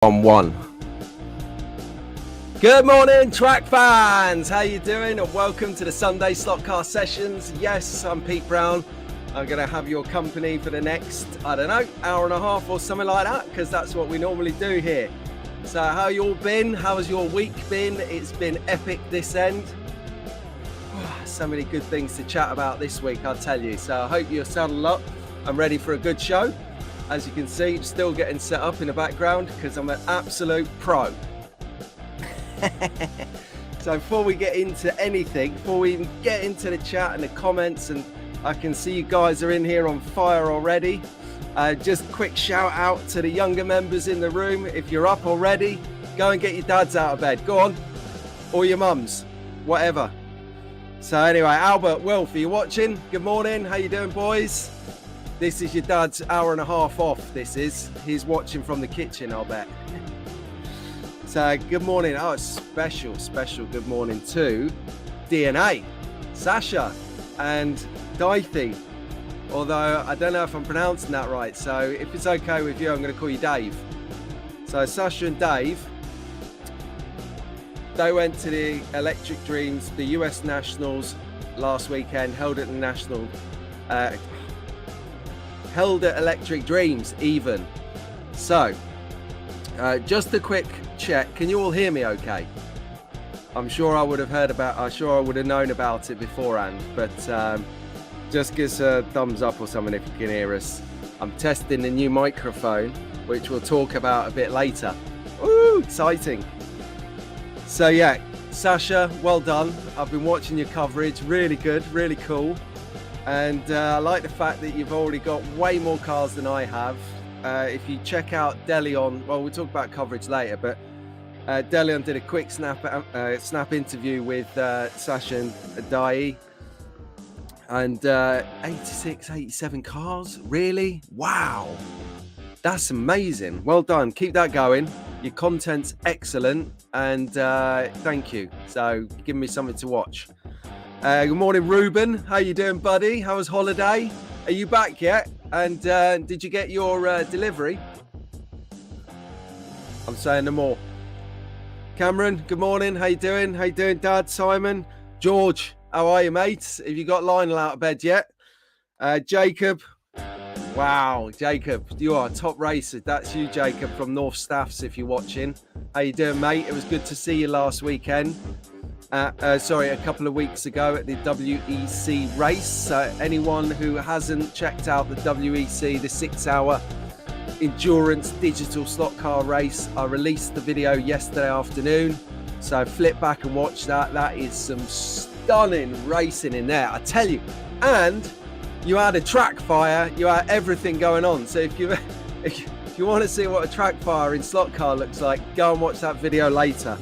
On one. Good morning, track fans. How you doing? And welcome to the Sunday Slot Car Sessions. Yes, I'm Pete Brown. I'm going to have your company for the next, I don't know, hour and a half or something like that, because that's what we normally do here. So how you all been? How's your week been? It's been epic this end. So many good things to chat about this week, I'll tell you. So I hope you're saddled up. I'm ready for a good show. As you can see, still getting set up in the background because I'm an absolute pro. So before we get into anything, before we even get into the chat and the comments, and I can see you guys are in here on fire already. Just quick shout out to the younger members in the room. If you're up already, go and get your dads out of bed. Go on. Or your mums, whatever. So anyway, Albert, Wilf, are you watching? Good morning. How you doing, boys? This is your dad's hour and a half off, this is. He's watching from the kitchen, I'll bet. So, good morning. Oh, special good morning to DNA, Sasha, and Dithy. Although, I don't know if I'm pronouncing that right. So, if it's okay with you, I'm going to call you Dave. So, Sasha and Dave, they went to the Electric Dreams, the US Nationals last weekend, held at the National... held at Electric Dreams even. So just a quick check, can you all hear me okay? I'm sure I would have known about it beforehand, but just give us a thumbs up or something if you can hear us. I'm testing the new microphone, which we'll talk about a bit later. Ooh, exciting. So yeah, Sasha, well done. I've been watching your coverage, really good, really cool. And I like the fact that you've already got way more cars than I have. If you check out Delion, well, we'll talk about coverage later, but Delion did a quick snap interview with Sasha and Dai. And 86, 87 cars? Really? Wow. That's amazing. Well done. Keep that going. Your content's excellent. And thank you. So give me something to watch. Good morning, Ruben. How you doing, buddy? How was holiday? Are you back yet? And did you get your delivery? I'm saying no more. Cameron, good morning. How you doing? How you doing, Dad? Simon? George, how are you, mate? Have you got Lionel out of bed yet? Jacob. Wow, Jacob, you are a top racer. That's you, Jacob, from North Staffs, if you're watching. How you doing, mate? It was good to see you last weekend. A couple of weeks ago at the WEC race. Anyone who hasn't checked out the WEC, the 6-hour endurance digital slot car race, I released the video yesterday afternoon. So flip back and watch that. That is some stunning racing in there, I tell you. And you had a track fire, you had everything going on. So if you want to see what a track fire in slot car looks like, go and watch that video later.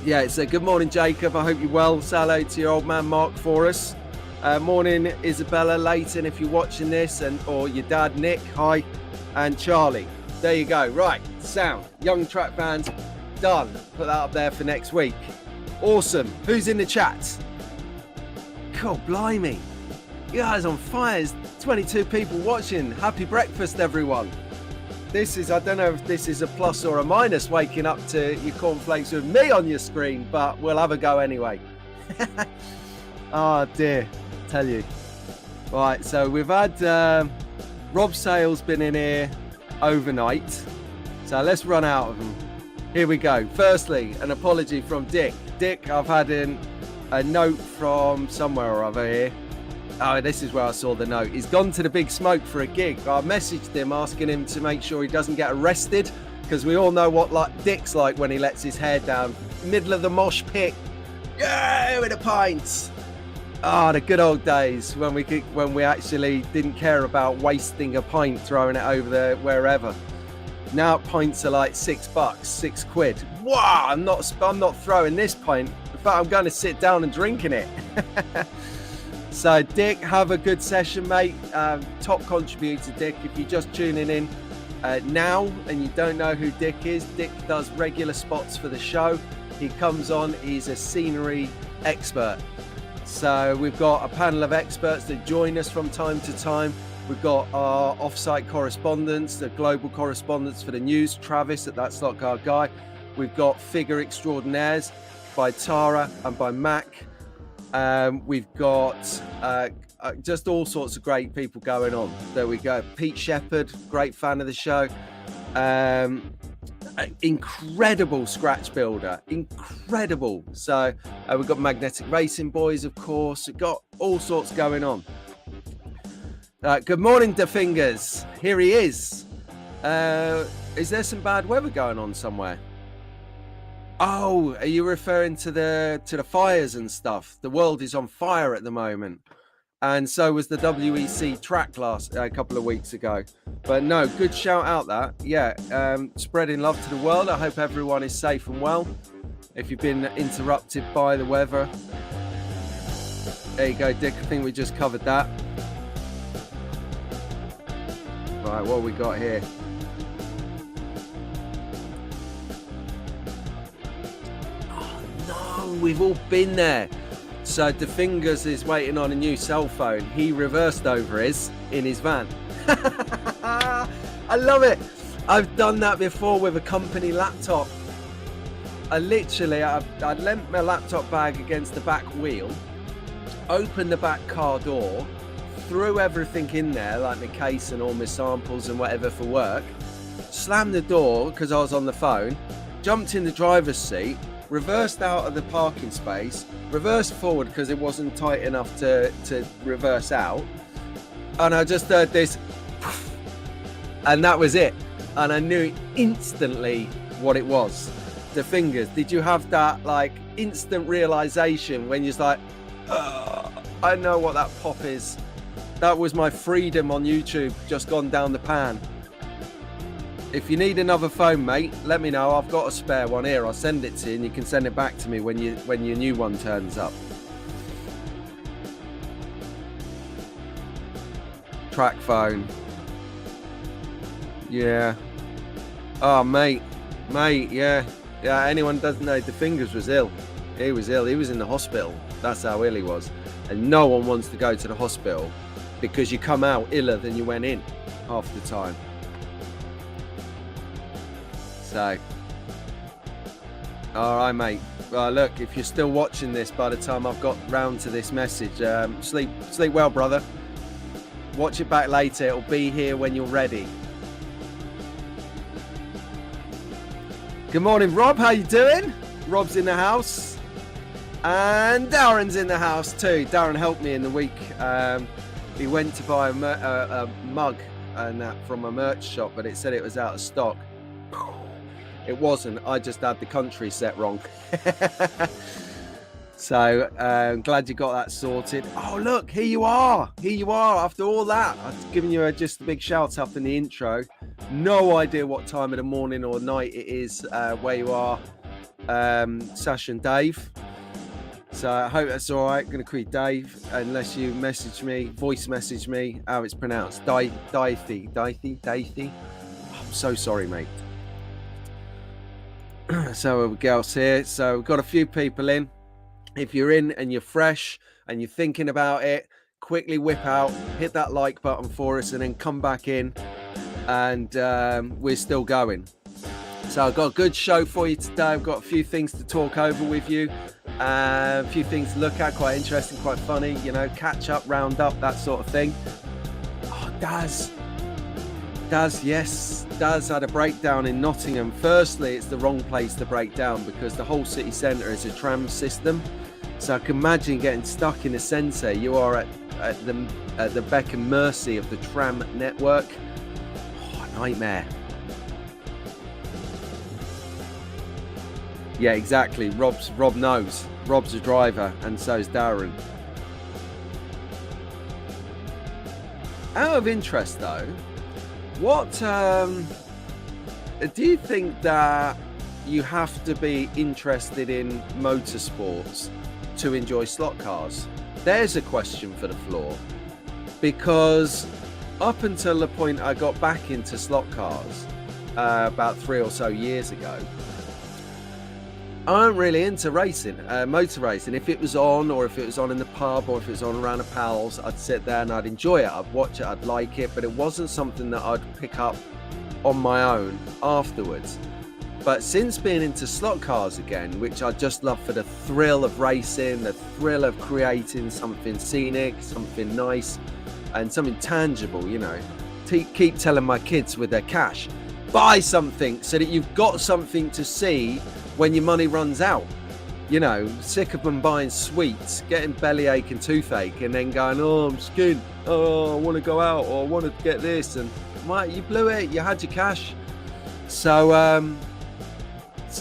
Yeah, so good morning, Jacob. I hope you're well. Say hello to your old man, Mark, for us. Morning, Isabella, Leighton, if you're watching this, or your dad, Nick, hi, and Charlie. There you go. Right, sound. Young track fans, done. Put that up there for next week. Awesome. Who's in the chat? God, blimey. You guys on fire. There's 22 people watching. Happy breakfast, everyone. I don't know if this is a plus or a minus, waking up to your cornflakes with me on your screen, but we'll have a go anyway. Oh dear, tell you. Right, so we've had Rob Sale's been in here overnight, so let's run out of them. Here we go. Firstly, an apology from Dick. Dick, I've had a note from somewhere or other here. Oh, this is where I saw the note. He's gone to the Big Smoke for a gig. I messaged him asking him to make sure he doesn't get arrested, because we all know what Dick's like when he lets his hair down. Middle of the mosh pit. Yeah, with the pints. Ah, the good old days when we actually didn't care about wasting a pint, throwing it over there wherever. Now pints are like $6, £6. Wow, I'm not throwing this pint. In fact, I'm going to sit down and drinking it. So, Dick, have a good session, mate. Top contributor, Dick. If you're just tuning in now and you don't know who Dick is, Dick does regular spots for the show. He comes on, he's a scenery expert. So we've got a panel of experts that join us from time to time. We've got our off-site correspondents, the global correspondents for the news, Travis at That Slot Car Guy. We've got figure extraordinaires by Tara and by Mac. We've got just all sorts of great people going on. There we go. Pete Shepherd, great fan of the show. Incredible scratch builder, incredible. So we've got Magnetic Racing Boys, of course. We've got all sorts going on. Good morning, Da Fingers. Here he is. Is there some bad weather going on somewhere? Oh, are you referring to the fires and stuff? The world is on fire at the moment, and so was the WEC track a couple of weeks ago. But no, good shout out that. Yeah, spreading love to the world. I hope everyone is safe and well. If you've been interrupted by the weather, there you go, Dick. I think we just covered that. Right, what have we got here? We've all been there. So the Fingers is waiting on a new cell phone. He reversed over in his van. I love it. I've done that before with a company laptop. I lent my laptop bag against the back wheel, opened the back car door, threw everything in there, like my case and all my samples and whatever for work, slammed the door because I was on the phone, jumped in the driver's seat, reversed out of the parking space, reversed forward because it wasn't tight enough to reverse out, and I just heard this, and that was it. And I knew instantly what it was. The Fingers, did you have that like instant realization when you're like, I know what that pop is? That was my freedom on YouTube just gone down the pan. If you need another phone, mate, let me know. I've got a spare one here. I'll send it to you and you can send it back to me when your new one turns up. Track phone. Yeah. Oh, mate, yeah. Anyone doesn't know, the Fingers was ill. He was ill. He was in the hospital. That's how ill he was. And no one wants to go to the hospital because you come out iller than you went in half the time. So, all right, mate. Well, look, if you're still watching this by the time I've got round to this message, sleep well, brother. Watch it back later. It'll be here when you're ready. Good morning, Rob. How you doing? Rob's in the house. And Darren's in the house too. Darren helped me in the week. He went to buy a mug and that from a merch shop, but it said it was out of stock. It wasn't. I just had the country set wrong. So I'm glad you got that sorted. Oh, look, here you are. Here you are after all that. I've given you just a big shout out in the intro. No idea what time of the morning or night it is where you are, Sash and Dave. So I hope that's all right. I'm going to call you Dave unless you message me, voice message me, how it's pronounced. Dathy. I'm so sorry, mate. So we've girls here. So we've got a few people in. If you're in and you're fresh and you're thinking about it, quickly whip out, hit that like button for us and then come back in and we're still going. So I've got a good show for you today. I've got a few things to talk over with you, a few things to look at, quite interesting, quite funny, you know, catch up, round up, that sort of thing. Oh, Daz, yes, Daz had a breakdown in Nottingham. Firstly, it's the wrong place to break down because the whole city centre is a tram system. So I can imagine getting stuck in a centre. You are at the beck and mercy of the tram network. Oh, nightmare. Yeah, exactly. Rob knows. Rob's a driver, and so's Darren. Out of interest, though, what do you think that you have to be interested in motorsports to enjoy slot cars? There's a question for the floor, because up until the point I got back into slot cars about 3 or so years ago, I'm really into racing, motor racing. If it was on, or if it was on in the pub, or if it was on around the pals, I'd sit there and I'd enjoy it. I'd watch it, I'd like it, but it wasn't something that I'd pick up on my own afterwards. But since being into slot cars again, which I just love for the thrill of racing, the thrill of creating something scenic, something nice, and something tangible, you know, keep telling my kids with their cash, buy something so that you've got something to see when your money runs out. You know, sick of them buying sweets, getting bellyache and toothache, and then going, oh, I'm skinned, oh, I want to go out, or I want to get this, and mate, you blew it, you had your cash. So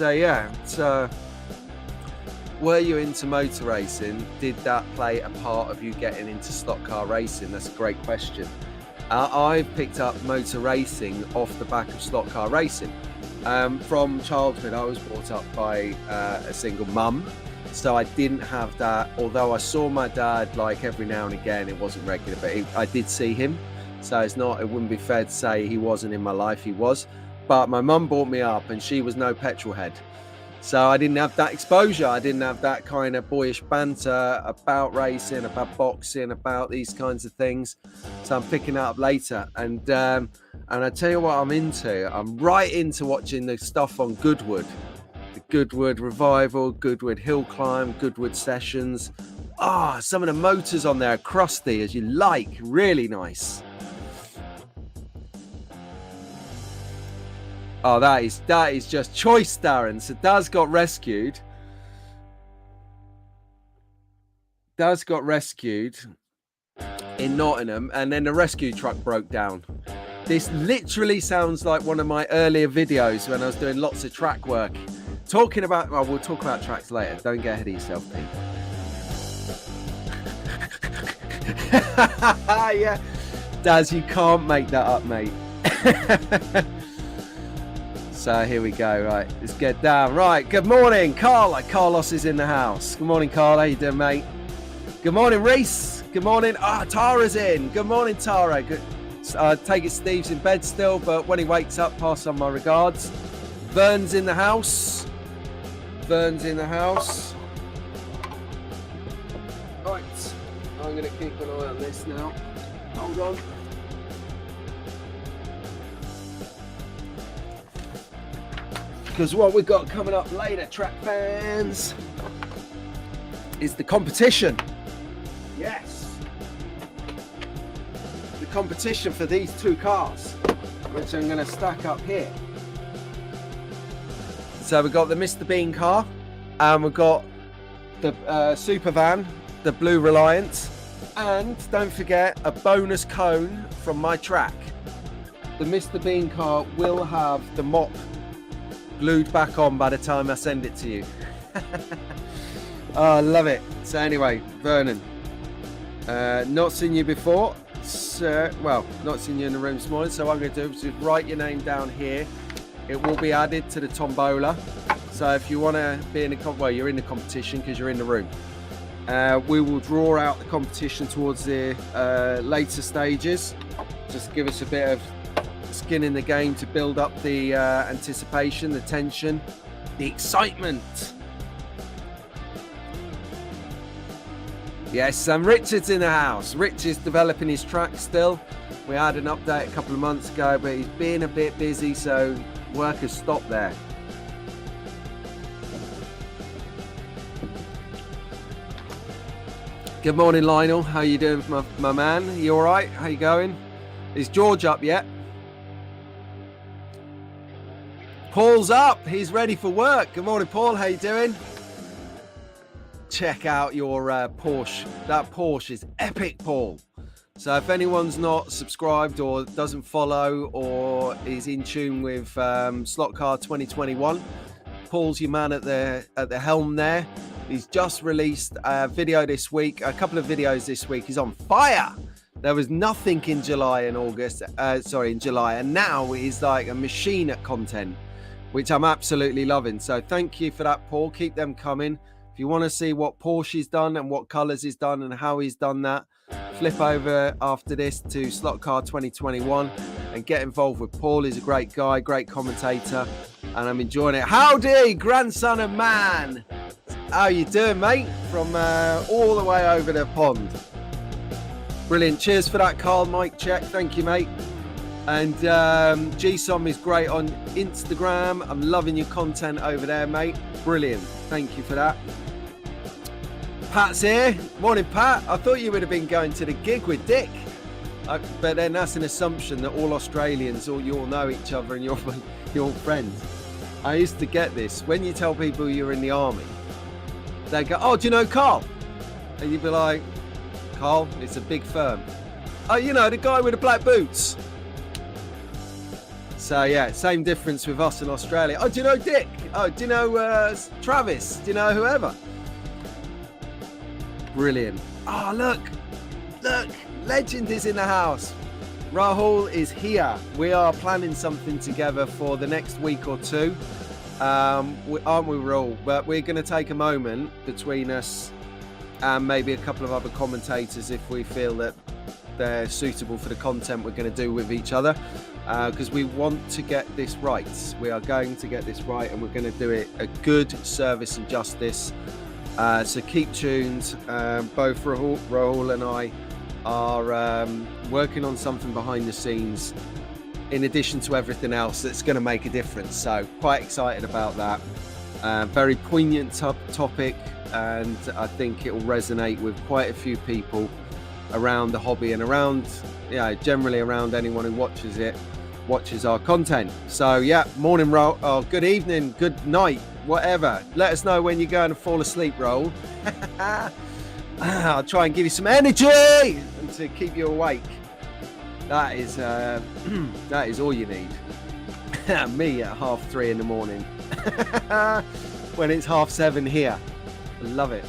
yeah, were you into motor racing? Did that play a part of you getting into slot car racing? That's a great question. I've picked up motor racing off the back of slot car racing. From childhood, I was brought up by a single mum, so I didn't have that. Although I saw my dad like every now and again, it wasn't regular, but I did see him. So it wouldn't be fair to say he wasn't in my life. He was, but my mum brought me up, and she was no petrol head, so I didn't have that exposure. I didn't have that kind of boyish banter about racing, about boxing, about these kinds of things. So I'm picking that up later, and I tell you what I'm into. I'm right into watching the stuff on Goodwood, the Goodwood Revival, Goodwood Hill Climb, Goodwood Sessions. Some of the motors on there are crusty as you like, really nice. Oh, that is just choice, Darren. So Daz got rescued. In Nottingham, and then the rescue truck broke down. This literally sounds like one of my earlier videos when I was doing lots of track work. Talking about, well, we'll talk about tracks later. Don't get ahead of yourself, Pete. Yeah. Daz, you can't make that up, mate. So here we go. Right, let's get down. Right, good morning, Carla. Carlos is in the house. Good morning, Carla. How you doing, mate? Good morning, Reese. Good morning. Tara's in. Good morning, Tara. Good. Take it Steve's in bed still, but when he wakes up, pass on my regards. Vern's in the house. Right, I'm going to keep an eye on this now. Hold on. Because what we've got coming up later, track fans, is the competition. Yes. The competition for these two cars, which I'm going to stack up here. So we've got the Mr. Bean car, and we've got the super van, the Blue Reliant, and don't forget a bonus cone from my track. The Mr. Bean car will have the mop glued back on by the time I send it to you. Oh, I love it. So anyway, Vernon, not seen you before, so, well, not seen you in the room this morning, so what I'm going to do is just write your name down here. It will be added to the tombola, so if you want to be in the well, you're in the competition because you're in the room. We will draw out the competition towards the later stages. Just give us a bit of skin in the game to build up the anticipation, the tension, the excitement. Yes, and Richard's in the house. Rich is developing his track still. We had an update a couple of months ago, but he's been a bit busy, so work has stopped there. Good morning, Lionel. How you doing, my man? You all right? How you going? Is George up yet? Paul's up. He's ready for work. Good morning, Paul. How you doing? Check out your Porsche. That Porsche is epic, Paul. So if anyone's not subscribed or doesn't follow or is in tune with Slot Car 2021, Paul's your man at the helm there. He's just released a video this week, a couple of videos this week. He's on fire. There was nothing in July and August, in July, and now he's like a machine at content, which I'm absolutely loving. So thank you for that, Paul. Keep them coming. If you want to see what Porsche's done and what colours he's done and how he's done that, flip over after this to Slot Car 2021 and get involved with Paul. He's a great guy, great commentator, and I'm enjoying it. Howdy, grandson of man. How you doing, mate? From all the way over the pond. Brilliant. Cheers for that, Carl. Mic check. Thank you, mate. And GSOM is great on Instagram. I'm loving your content over there, mate. Brilliant. Thank you for that. Pat's here. Morning, Pat. I thought you would have been going to the gig with Dick. But then that's an assumption that all Australians, you all know each other and you're all friends. I used to get this. When you tell people you're in the army, they go, oh, do you know Carl? And you'd be like, Carl, it's a big firm. Oh, you know, the guy with the black boots. So, yeah, same difference with us in Australia. Oh, do you know Dick? Oh, do you know Travis? Do you know whoever? Brilliant. Oh, look. Legend is in the house. Rahul is here. We are planning something together for the next week or two. Aren't we, Rahul? But we're going to take a moment between us and maybe a couple of other commentators if we feel that they're suitable for the content we're going to do with each other. Because we want to get this right. We are going to get this right, and we're going to do it a good service and justice. So keep tuned. Both Rahul and I are working on something behind the scenes in addition to everything else that's going to make a difference. So quite excited about that. Very poignant topic, and I think it will resonate with quite a few people around the hobby and around, generally around anyone who watches our content. So yeah, morning, Rahul. Oh, good evening, good night, whatever. Let us know when you're going to fall asleep, Rahul. I'll try and give you some energy and to keep you awake. That is all you need. Me at 3:30 in the morning when it's 7:30 here. I love it.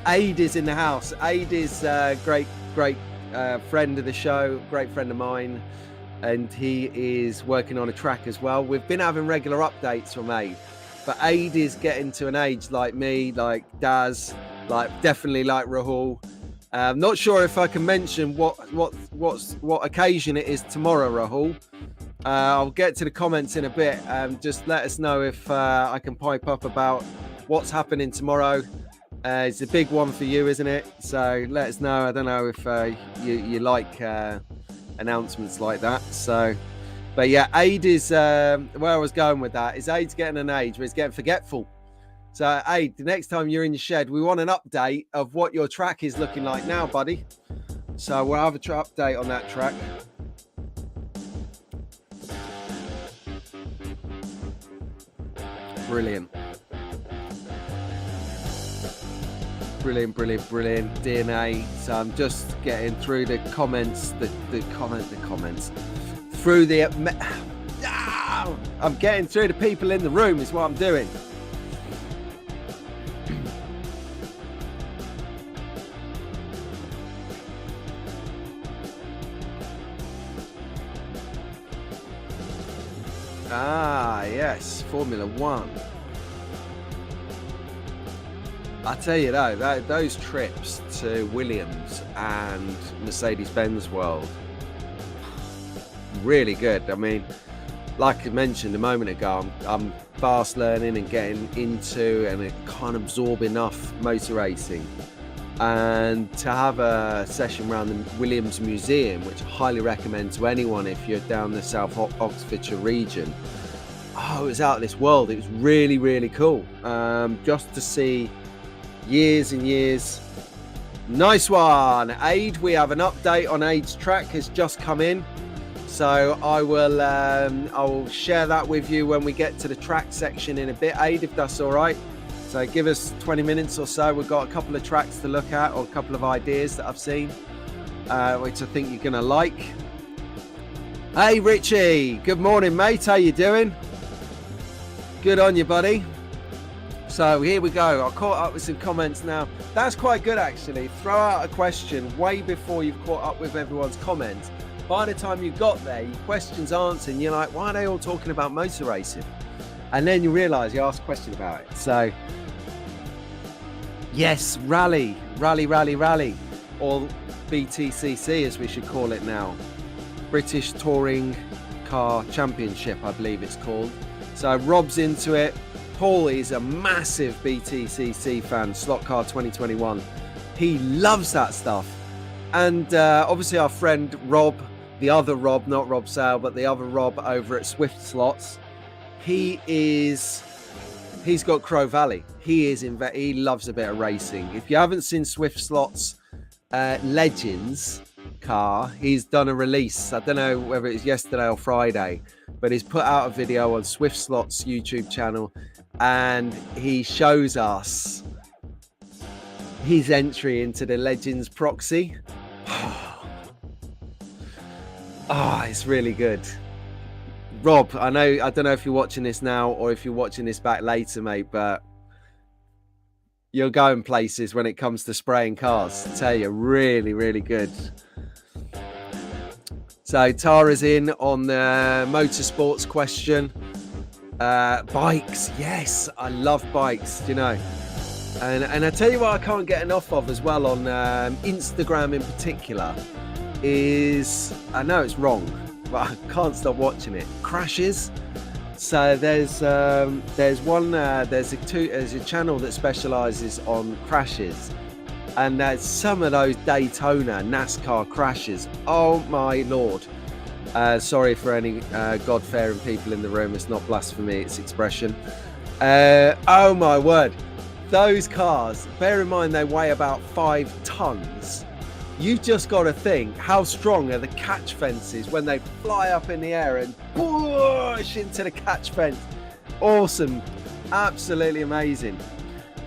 Aid is in the house. Aid is a great friend of the show, great friend of mine, and he is working on a track as well. We've been having regular updates from Aid, but Aid is getting to an age like me, like Daz, definitely like Rahul. Not sure if I can mention what occasion it is tomorrow, Rahul. I'll get to the comments in a bit. Just let us know if I can pipe up about what's happening tomorrow. It's a big one for you, isn't it? So let us know. I don't know if you like announcements like that. So, but yeah, Aid is where I was going with that. Is Aid's getting an age where he's getting forgetful. So, Aid, the next time you're in your shed, we want an update of what your track is looking like now, buddy. So we'll have a update on that track. Brilliant. Brilliant. DNA. So I'm just getting through the comments, the comments. Through the... I'm getting through the people in the room is what I'm doing. Yes, Formula One. I tell you though, those trips to Williams and Mercedes-Benz World, really good. I mean, like I mentioned a moment ago, I'm fast learning and getting into and I can't absorb enough motor racing. And to have a session around the Williams Museum, which I highly recommend to anyone if you're down the South Oxfordshire region. Oh, it was out of this world. It was really, really cool. Just to see years and years. Nice one, Aid. We have an update on Aid's track has just come in. So I will share that with you when we get to the track section in a bit, Aid, if that's all right. So give us 20 minutes or so. We've got a couple of tracks to look at, or a couple of ideas that I've seen, which I think you're going to like. Hey, Richie. Good morning, mate. How you doing? Good on you, buddy. So here we go. I caught up with some comments now. That's quite good, actually. Throw out a question way before you've caught up with everyone's comments. By the time you got there, your question's answered, and you're like, why are they all talking about motor racing? And then you realise you asked a question about it. So, yes, rally. Or BTCC, as we should call it now. British Touring Car Championship, I believe it's called. So Rob's into it. Paul is a massive BTCC fan, Slot Car 2021. He loves that stuff. And obviously our friend Rob, the other Rob, not Rob Sale, but the other Rob over at Swift Slots, he's got Crow Valley. He loves a bit of racing. If you haven't seen Swift Slots Legends car, he's done a release. I don't know whether it's yesterday or Friday, but he's put out a video on Swift Slots YouTube channel, and he shows us his entry into the Legends proxy. It's really good. Rob, I don't know if you're watching this now or if you're watching this back later, mate, but you're going places when it comes to spraying cars. I tell you, really, really good. So Tara's in on the motorsports question. Bikes, yes, I love bikes, you know. And I tell you what I can't get enough of as well on Instagram in particular is, I know it's wrong, but I can't stop watching it. Crashes. So there's a channel that specializes on crashes, and there's some of those Daytona NASCAR crashes. Oh my lord. Sorry for any God-fearing people in the room. It's not blasphemy, it's expression. Oh my word. Those cars, bear in mind they weigh about 5 tons. You've just got to think, how strong are the catch fences when they fly up in the air and push into the catch fence? Awesome. Absolutely amazing.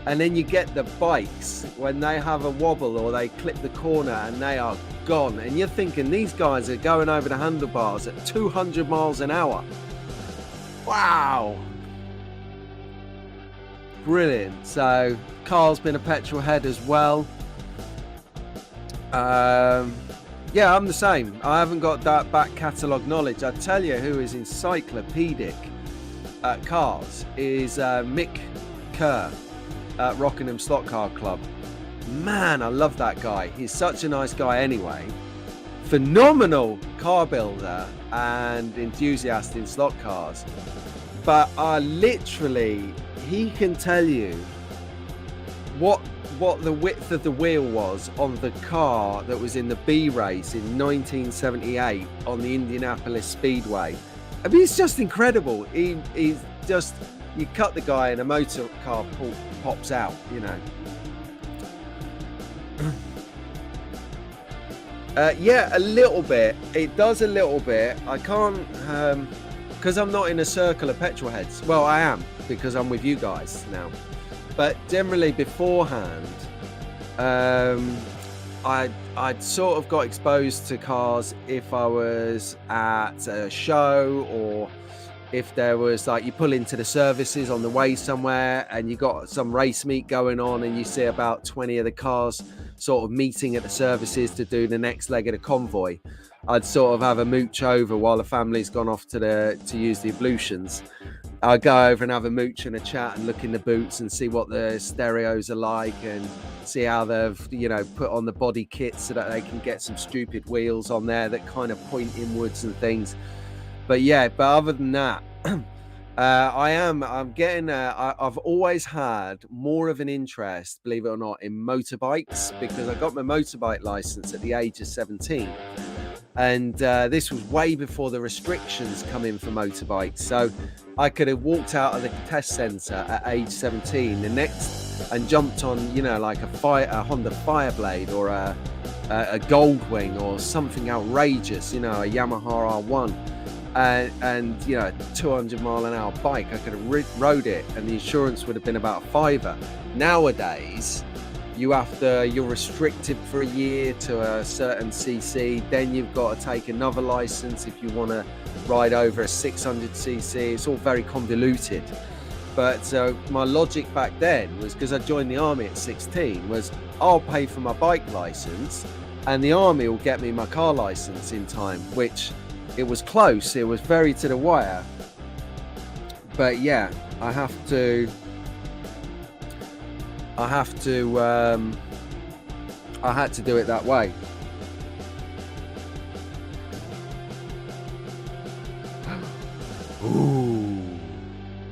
And then you get the bikes when they have a wobble or they clip the corner and they are gone. And you're thinking these guys are going over the handlebars at 200 miles an hour. Wow. Brilliant. So Carl's been a petrol head as well. Yeah, I'm the same. I haven't got that back catalogue knowledge. I tell you who is encyclopedic at cars is Mick Kerr at Rockingham Slot Car Club. Man, I love that guy. He's such a nice guy anyway. Phenomenal car builder and enthusiast in slot cars. But he can tell you what the width of the wheel was on the car that was in the B race in 1978 on the Indianapolis Speedway. I mean, it's just incredible. He's just, you cut the guy and a motor car pops out, you know. Yeah, a little bit. It does a little bit. I can't, because I'm not in a circle of petrol heads. Well, I am, because I'm with you guys now. But generally beforehand, I'd sort of got exposed to cars if I was at a show, or if there was, like, you pull into the services on the way somewhere and you got some race meet going on and you see about 20 of the cars sort of meeting at the services to do the next leg of the convoy. I'd sort of have a mooch over while the family's gone off to use the ablutions. I'd go over and have a mooch and a chat and look in the boots and see what the stereos are like and see how they've, you know, put on the body kit so that they can get some stupid wheels on there that kind of point inwards and things. But yeah, but other than that, I've always had more of an interest, believe it or not, in motorbikes, because I got my motorbike license at the age of 17. And this was way before the restrictions come in for motorbikes. So I could have walked out of the test centre at age 17 and jumped on, you know, like a Honda Fireblade or a Goldwing or something outrageous, you know, a Yamaha R1. And you know, a 200 mile an hour bike, I could have rode it and the insurance would have been about £5. Nowadays, you're restricted for a year to a certain cc, then you've got to take another license if you want to ride over a 600cc. It's all very convoluted. But my logic back then was, because I joined the army at 16, was I'll pay for my bike license and the army will get me my car license in time, which it was close. It was very to the wire. But yeah, I had to do it that way. Ooh.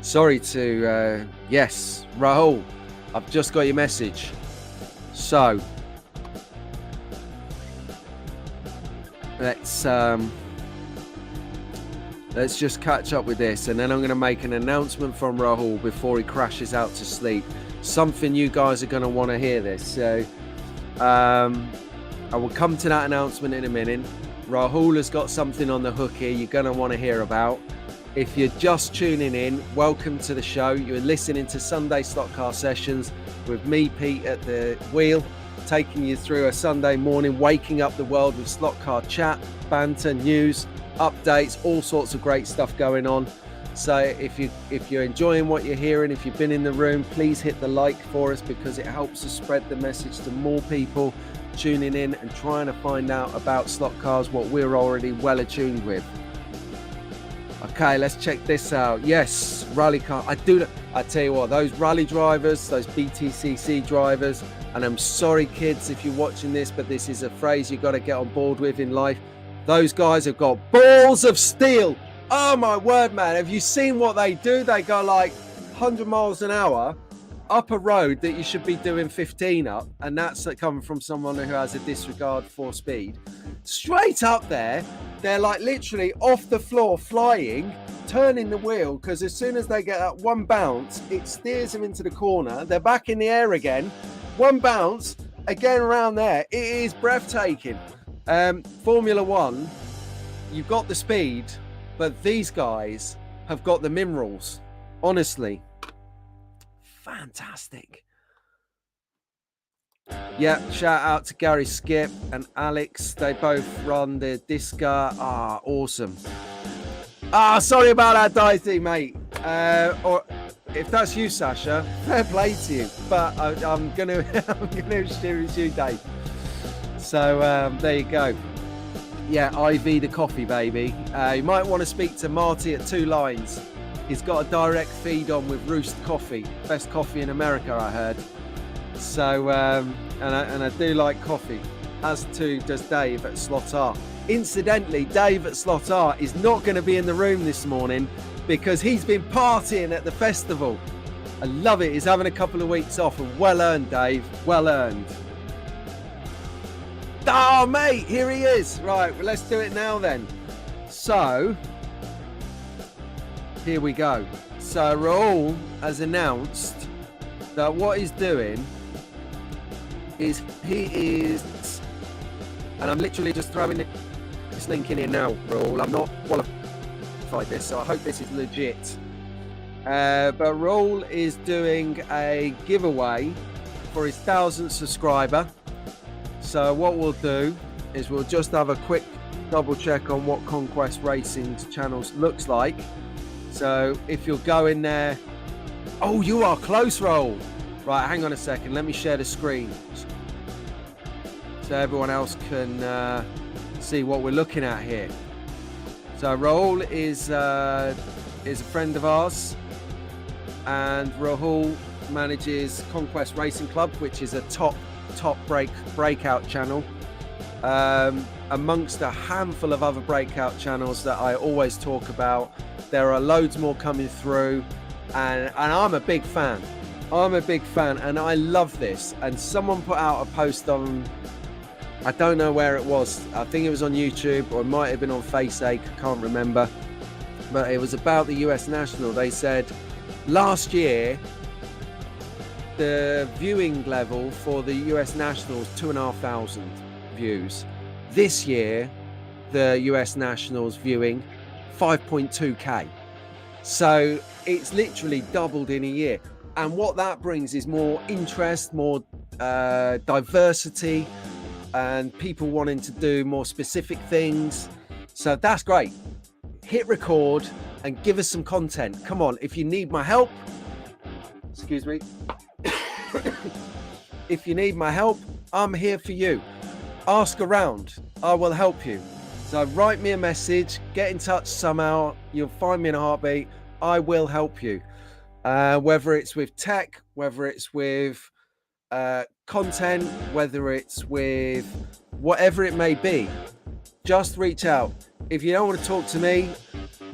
Sorry to, yes, Rahul, I've just got your message. So, let's just catch up with this, and then I'm going to make an announcement from Rahul before he crashes out to sleep. Something you guys are going to want to hear this. So, I will come to that announcement in a minute. Rahul has got something on the hook here you're going to want to hear about. If you're just tuning in, welcome to the show. You're listening to Sunday Slot Car Sessions with me, Pete, at the wheel, taking you through a Sunday morning, waking up the world with slot car chat, banter, news, updates, all sorts of great stuff going on. So if you're enjoying what you're hearing, if you've been in the room, please hit the like for us, because it helps us spread the message to more people tuning in and trying to find out about slot cars, what we're already well attuned with. Okay, let's check this out. Yes, rally car. I tell you what, those rally drivers, those BTCC drivers, and I'm sorry kids if you're watching this, but this is a phrase you've got to get on board with in life. Those guys have got balls of steel. Oh my word, man. Have you seen what they do? They go like 100 miles an hour up a road that you should be doing 15 up. And that's coming from someone who has a disregard for speed. Straight up there, they're like literally off the floor flying, turning the wheel, because as soon as they get that one bounce, it steers them into the corner. They're back in the air again. One bounce, again around there. It is breathtaking. Formula One, you've got the speed, but these guys have got the minerals. Honestly, fantastic. Yeah, shout out to Gary Skip and Alex. They both run the Disca. Awesome. Sorry about that, Dicey, mate. Or if that's you, Sasha, fair play to you. But I'm gonna assume it's you, Dave. So there you go. Yeah, IV the coffee, baby. You might want to speak to Marty at Two Lines. He's got a direct feed on with Roost Coffee, best coffee in America, I heard. So, and I do like coffee, as too does Dave at Slot R. Incidentally, Dave at Slot R is not going to be in the room this morning because he's been partying at the festival. I love it. He's having a couple of weeks off, and well earned, Dave. Well earned. Oh, mate, here he is. Right, well, let's do it now then. So, here we go. So, Rahul has announced that what he's doing is and I'm literally just throwing this link in here now, Rahul. I'm not qualified this, so I hope this is legit. But Rahul is doing a giveaway for his 1,000th subscriber. So what we'll do is we'll just have a quick double check on what Conquest Racing's channels looks like. So if you'll go in there, oh, you are close, Rahul. Right, hang on a second. Let me share the screen so everyone else can see what we're looking at here. So Rahul is a friend of ours, and Rahul manages Conquest Racing Club, which is a top breakout channel, amongst a handful of other breakout channels that I always talk about. There are loads more coming through, and I'm a big fan. And I love this. And someone put out a post on, I don't know where it was, I think it was on YouTube, or it might have been on Faceache, I can't remember, but it was about the US National. They said last year the viewing level for the US Nationals 2,500 views. This year the US Nationals viewing 5.2k. So it's literally doubled in a year. And what that brings is more interest, more diversity, and people wanting to do more specific things. So that's great. Hit record and give us some content. Come on, if you need my help, excuse me. If you need my help, I'm here for you. Ask around, I will help you. So write me a message, get in touch somehow. You'll find me in a heartbeat. I will help you. Whether it's with tech, whether it's with content, whether it's with whatever it may be. just reach out. If you don't want to talk to me,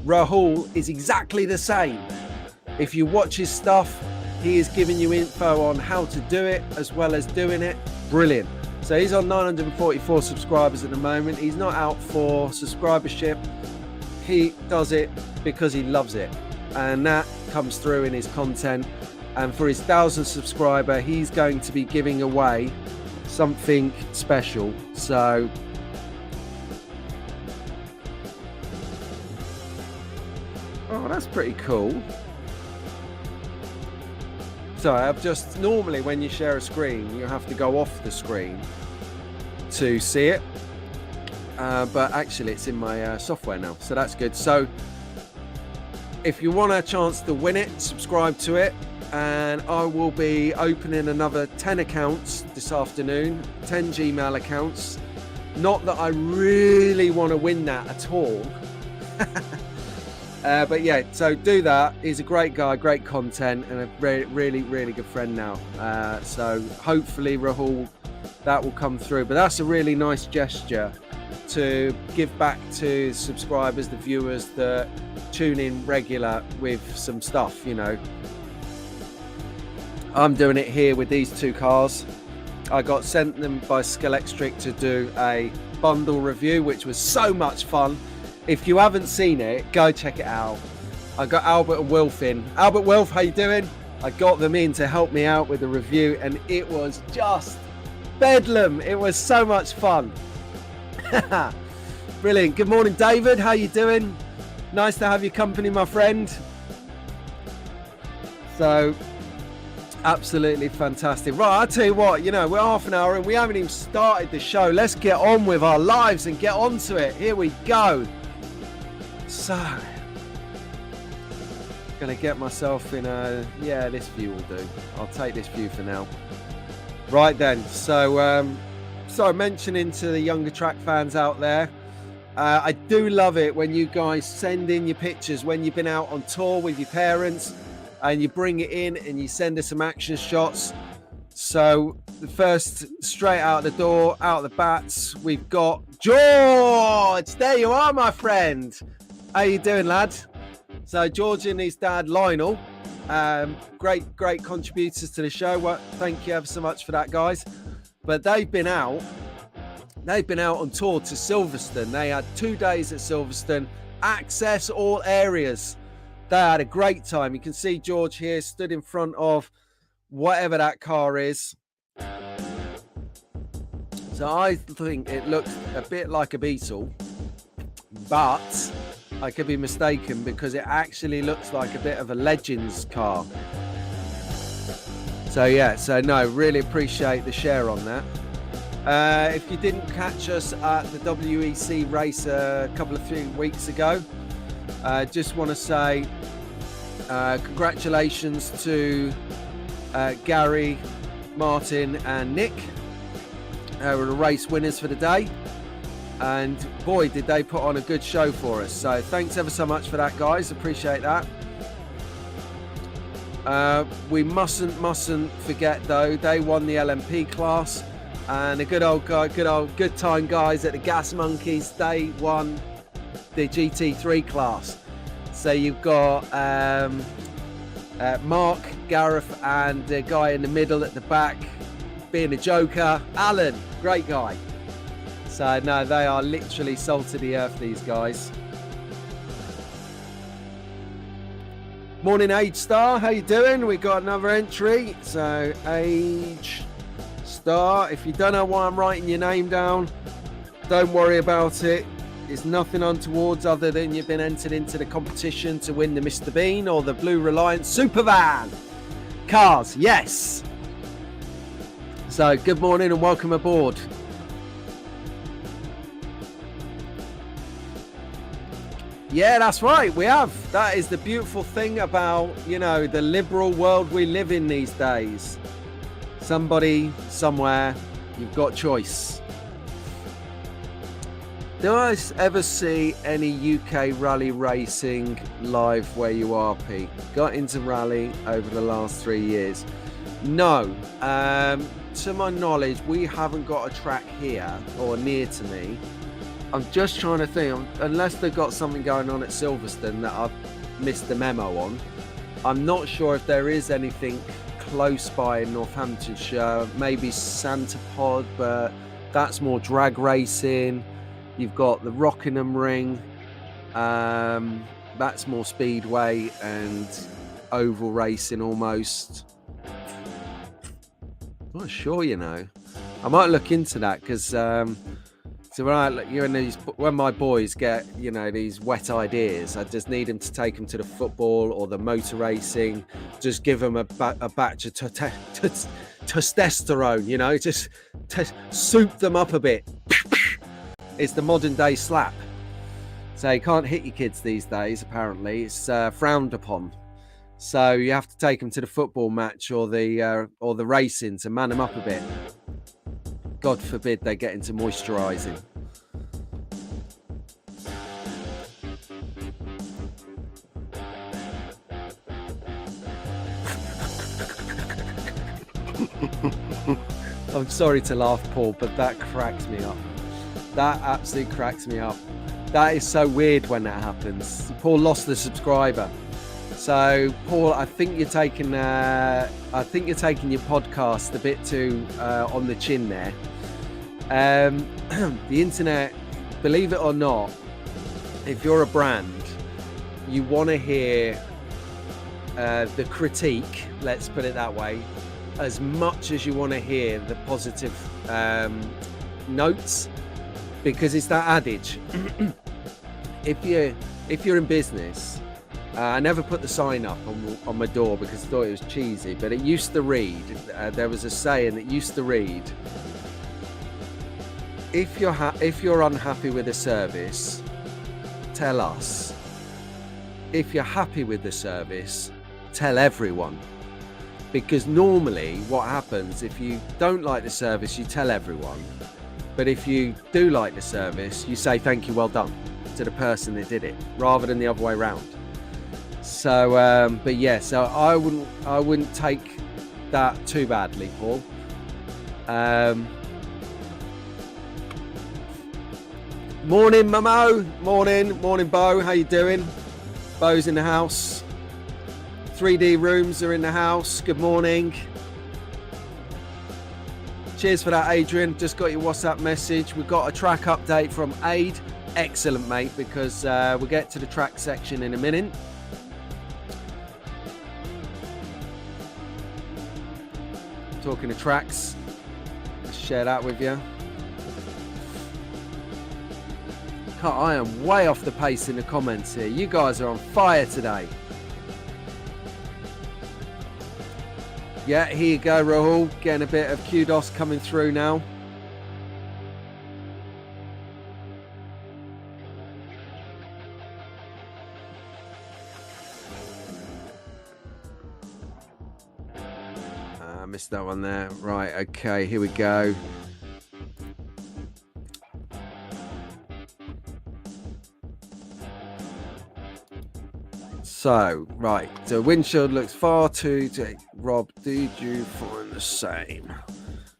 Rahul is exactly the same. If you watch his stuff, he is giving you info on how to do it as well as doing it. Brilliant. So he's on 944 subscribers at the moment. He's not out for subscribership. He does it because he loves it, and that comes through in his content. And for his 1,000th subscriber, he's going to be giving away something special. So oh, that's pretty cool. So I've just, normally when you share a screen, you have to go off the screen to see it. But actually it's in my software now, so that's good. So if you want a chance to win it, subscribe to it, and I will be opening another 10 accounts this afternoon, 10 Gmail accounts. Not that I really want to win that at all. But yeah, so do that. He's a great guy, great content, and a really good friend now. So hopefully, Rahul, that will come through. But that's a really nice gesture to give back to subscribers, the viewers that tune in regular with some stuff, you know. I'm doing it here with these two cars. I got sent them by Scalextric to do a bundle review, which was so much fun. If you haven't seen it, go check it out. I got Albert and Wilf in. Albert, Wilf, how you doing? I got them in to help me out with the review, and it was just bedlam. It was so much fun. Brilliant. Good morning, David. How you doing? Nice to have your company, my friend. So, absolutely fantastic. Right, I'll tell you what, you know, we're half an hour and we haven't even started the show. Let's get on with our lives and get on to it. Here we go. So, gonna get myself in a, yeah, this view will do. I'll take this view for now. Right then, so mentioning to the younger track fans out there, I do love it when you guys send in your pictures when you've been out on tour with your parents, and you bring it in and you send us some action shots. So the first, straight out the door, out the bats, we've got George. There you are, my friend. How you doing, lad? So George and his dad Lionel, great contributors to the show. Well, thank you ever so much for that, guys. But they've been out on tour to Silverstone. They had 2 days at Silverstone, access all areas. They had a great time. You can see George here stood in front of whatever that car is. So I think it looks a bit like a Beetle, but I could be mistaken because it actually looks like a bit of a Legends car. So yeah, so no, really appreciate the share on that. If you didn't catch us at the WEC race a few weeks ago, just want to say congratulations to Gary, Martin and Nick, who were the race winners for the day, and boy did they put on a good show for us. So thanks ever so much for that, guys. Appreciate that. We mustn't forget though, they won the LMP class, and a good time guys at the Gas Monkeys, they won the GT3 class. So you've got Mark, Gareth and the guy in the middle at the back being a joker, Alan, great guy. So no, they are literally salt of the earth, these guys. Morning Age Star, how you doing? We got another entry. So Age Star, if you don't know why I'm writing your name down, don't worry about it. It's nothing untowards other than you've been entered into the competition to win the Mr. Bean or the Blue Reliance Supervan cars. Yes. So good morning and welcome aboard. Yeah, that's right. We have. That is the beautiful thing about, you know, the liberal world we live in these days. Somebody, somewhere, you've got choice. Do I ever see any UK rally racing live where you are, Pete? Got into rally over the last 3 years. No. To my knowledge, we haven't got a track here or near to me I'm just trying to think, unless they've got something going on at Silverstone that I've missed the memo on. I'm not sure if there is anything close by in Northamptonshire, maybe Santa Pod, but that's more drag racing. You've got the Rockingham Ring, that's more speedway and oval racing almost. I'm not sure, you know. I might look into that because so when my boys get, you know, these wet ideas, I just need them to take them to the football or the motor racing. Just give them a batch of testosterone, you know, just soup them up a bit. It's the modern day slap. So you can't hit your kids these days, apparently. It's frowned upon. So you have to take them to the football match or the racing to man them up a bit. God forbid they get into moisturising. I'm sorry to laugh, Paul, but that cracks me up. That absolutely cracks me up. That is so weird when that happens. Paul lost the subscriber. So, Paul, I think you're taking your podcast a bit too on the chin there. The internet, believe it or not, if you're a brand, you want to hear the critique, let's put it that way, as much as you want to hear the positive notes, because it's that adage. If you're in business, I never put the sign up on my door because I thought it was cheesy, but it used to read, there was a saying that used to read, if you're unhappy with a service, tell us. If you're happy with the service, tell everyone. Because normally what happens, if you don't like the service, you tell everyone. But if you do like the service, you say thank you, well done to the person that did it, rather than the other way around. So, but yeah, so I wouldn't take that too badly, Paul. Morning, Momo. Morning, Bo. How you doing? Bo's in the house. 3D rooms are in the house. Good morning. Cheers for that, Adrian. Just got your WhatsApp message. We've got a track update from Aid. Excellent, mate, because we'll get to the track section in a minute. Talking of tracks, let's share that with you. I am way off the pace in the comments here. You guys are on fire today. Yeah, here you go, Rahul. Getting a bit of kudos coming through now. I missed that one there. Right, okay, here we go. So, right, the windshield looks far too deep. Rob, did you find the same?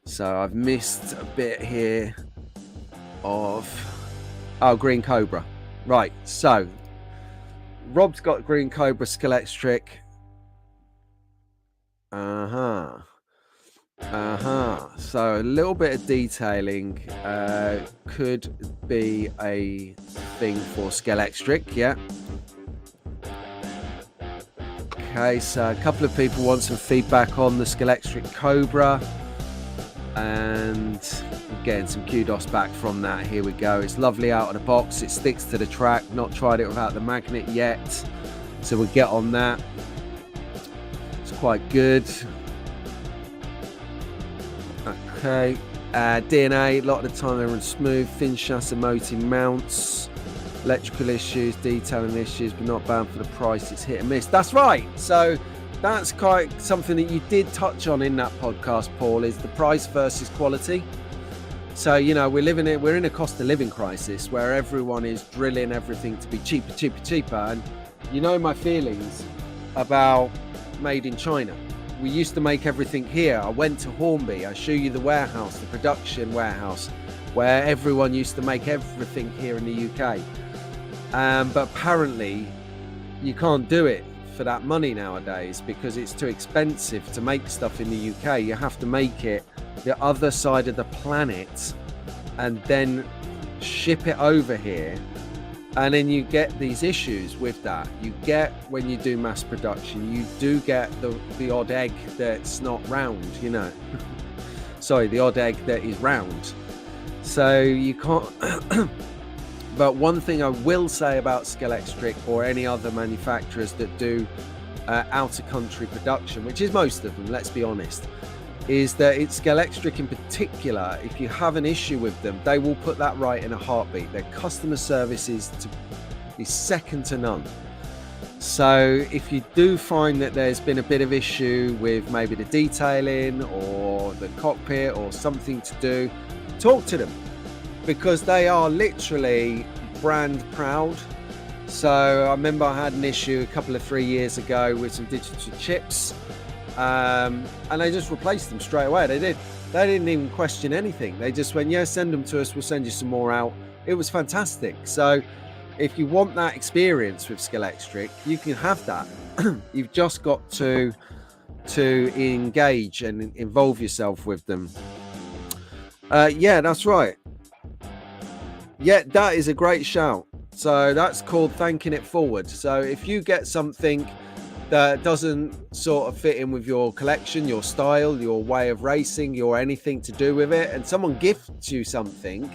So I've missed a bit here of, Green Cobra. Right, so Rob's got Green Cobra Scalextric. So a little bit of detailing could be a thing for Scalextric, yeah. Okay, so a couple of people want some feedback on the Scalextric Cobra, and I'm getting some kudos back from that. Here we go. It's lovely out of the box. It sticks to the track. Not tried it without the magnet yet, so we'll get on that. It's quite good. Okay, DNA, a lot of the time they run smooth. Thin chassis mounts. Electrical issues, detailing issues, but not bound for the price. It's hit and miss. That's right. So that's quite something that you did touch on in that podcast, Paul, is the price versus quality. So, you know, we're in a cost of living crisis where everyone is drilling everything to be cheaper. And you know my feelings about made in China. We used to make everything here. I went to Hornby. I show you the warehouse, the production warehouse, where everyone used to make everything here in the UK. But apparently you can't do it for that money nowadays because it's too expensive to make stuff in the UK. You have to make it the other side of the planet and then ship it over here, and then you get these issues with that. You get, when you do mass production, you do get the odd egg that's not round, you know. Sorry, the odd egg that is round. So you can't but one thing I will say about Scalextric or any other manufacturers that do out of country production, which is most of them, let's be honest, is that it's Scalextric in particular. If you have an issue with them, they will put that right in a heartbeat. Their customer service is second to none. So if you do find that there's been a bit of issue with maybe the detailing or the cockpit or something to do, talk to them, because they are literally brand proud. So I remember I had an issue a couple of 3 years ago with some digital chips, and they just replaced them straight away. They didn't even question anything. They just went, yeah, send them to us, we'll send you some more out. It was fantastic. So if you want that experience with Scalextric, you can have that. You've just got to engage and involve yourself with them. Yeah, that's right. Yeah, that is a great shout. So that's called thanking it forward. So if you get something that doesn't sort of fit in with your collection, your style, your way of racing, your anything to do with it, and someone gifts you something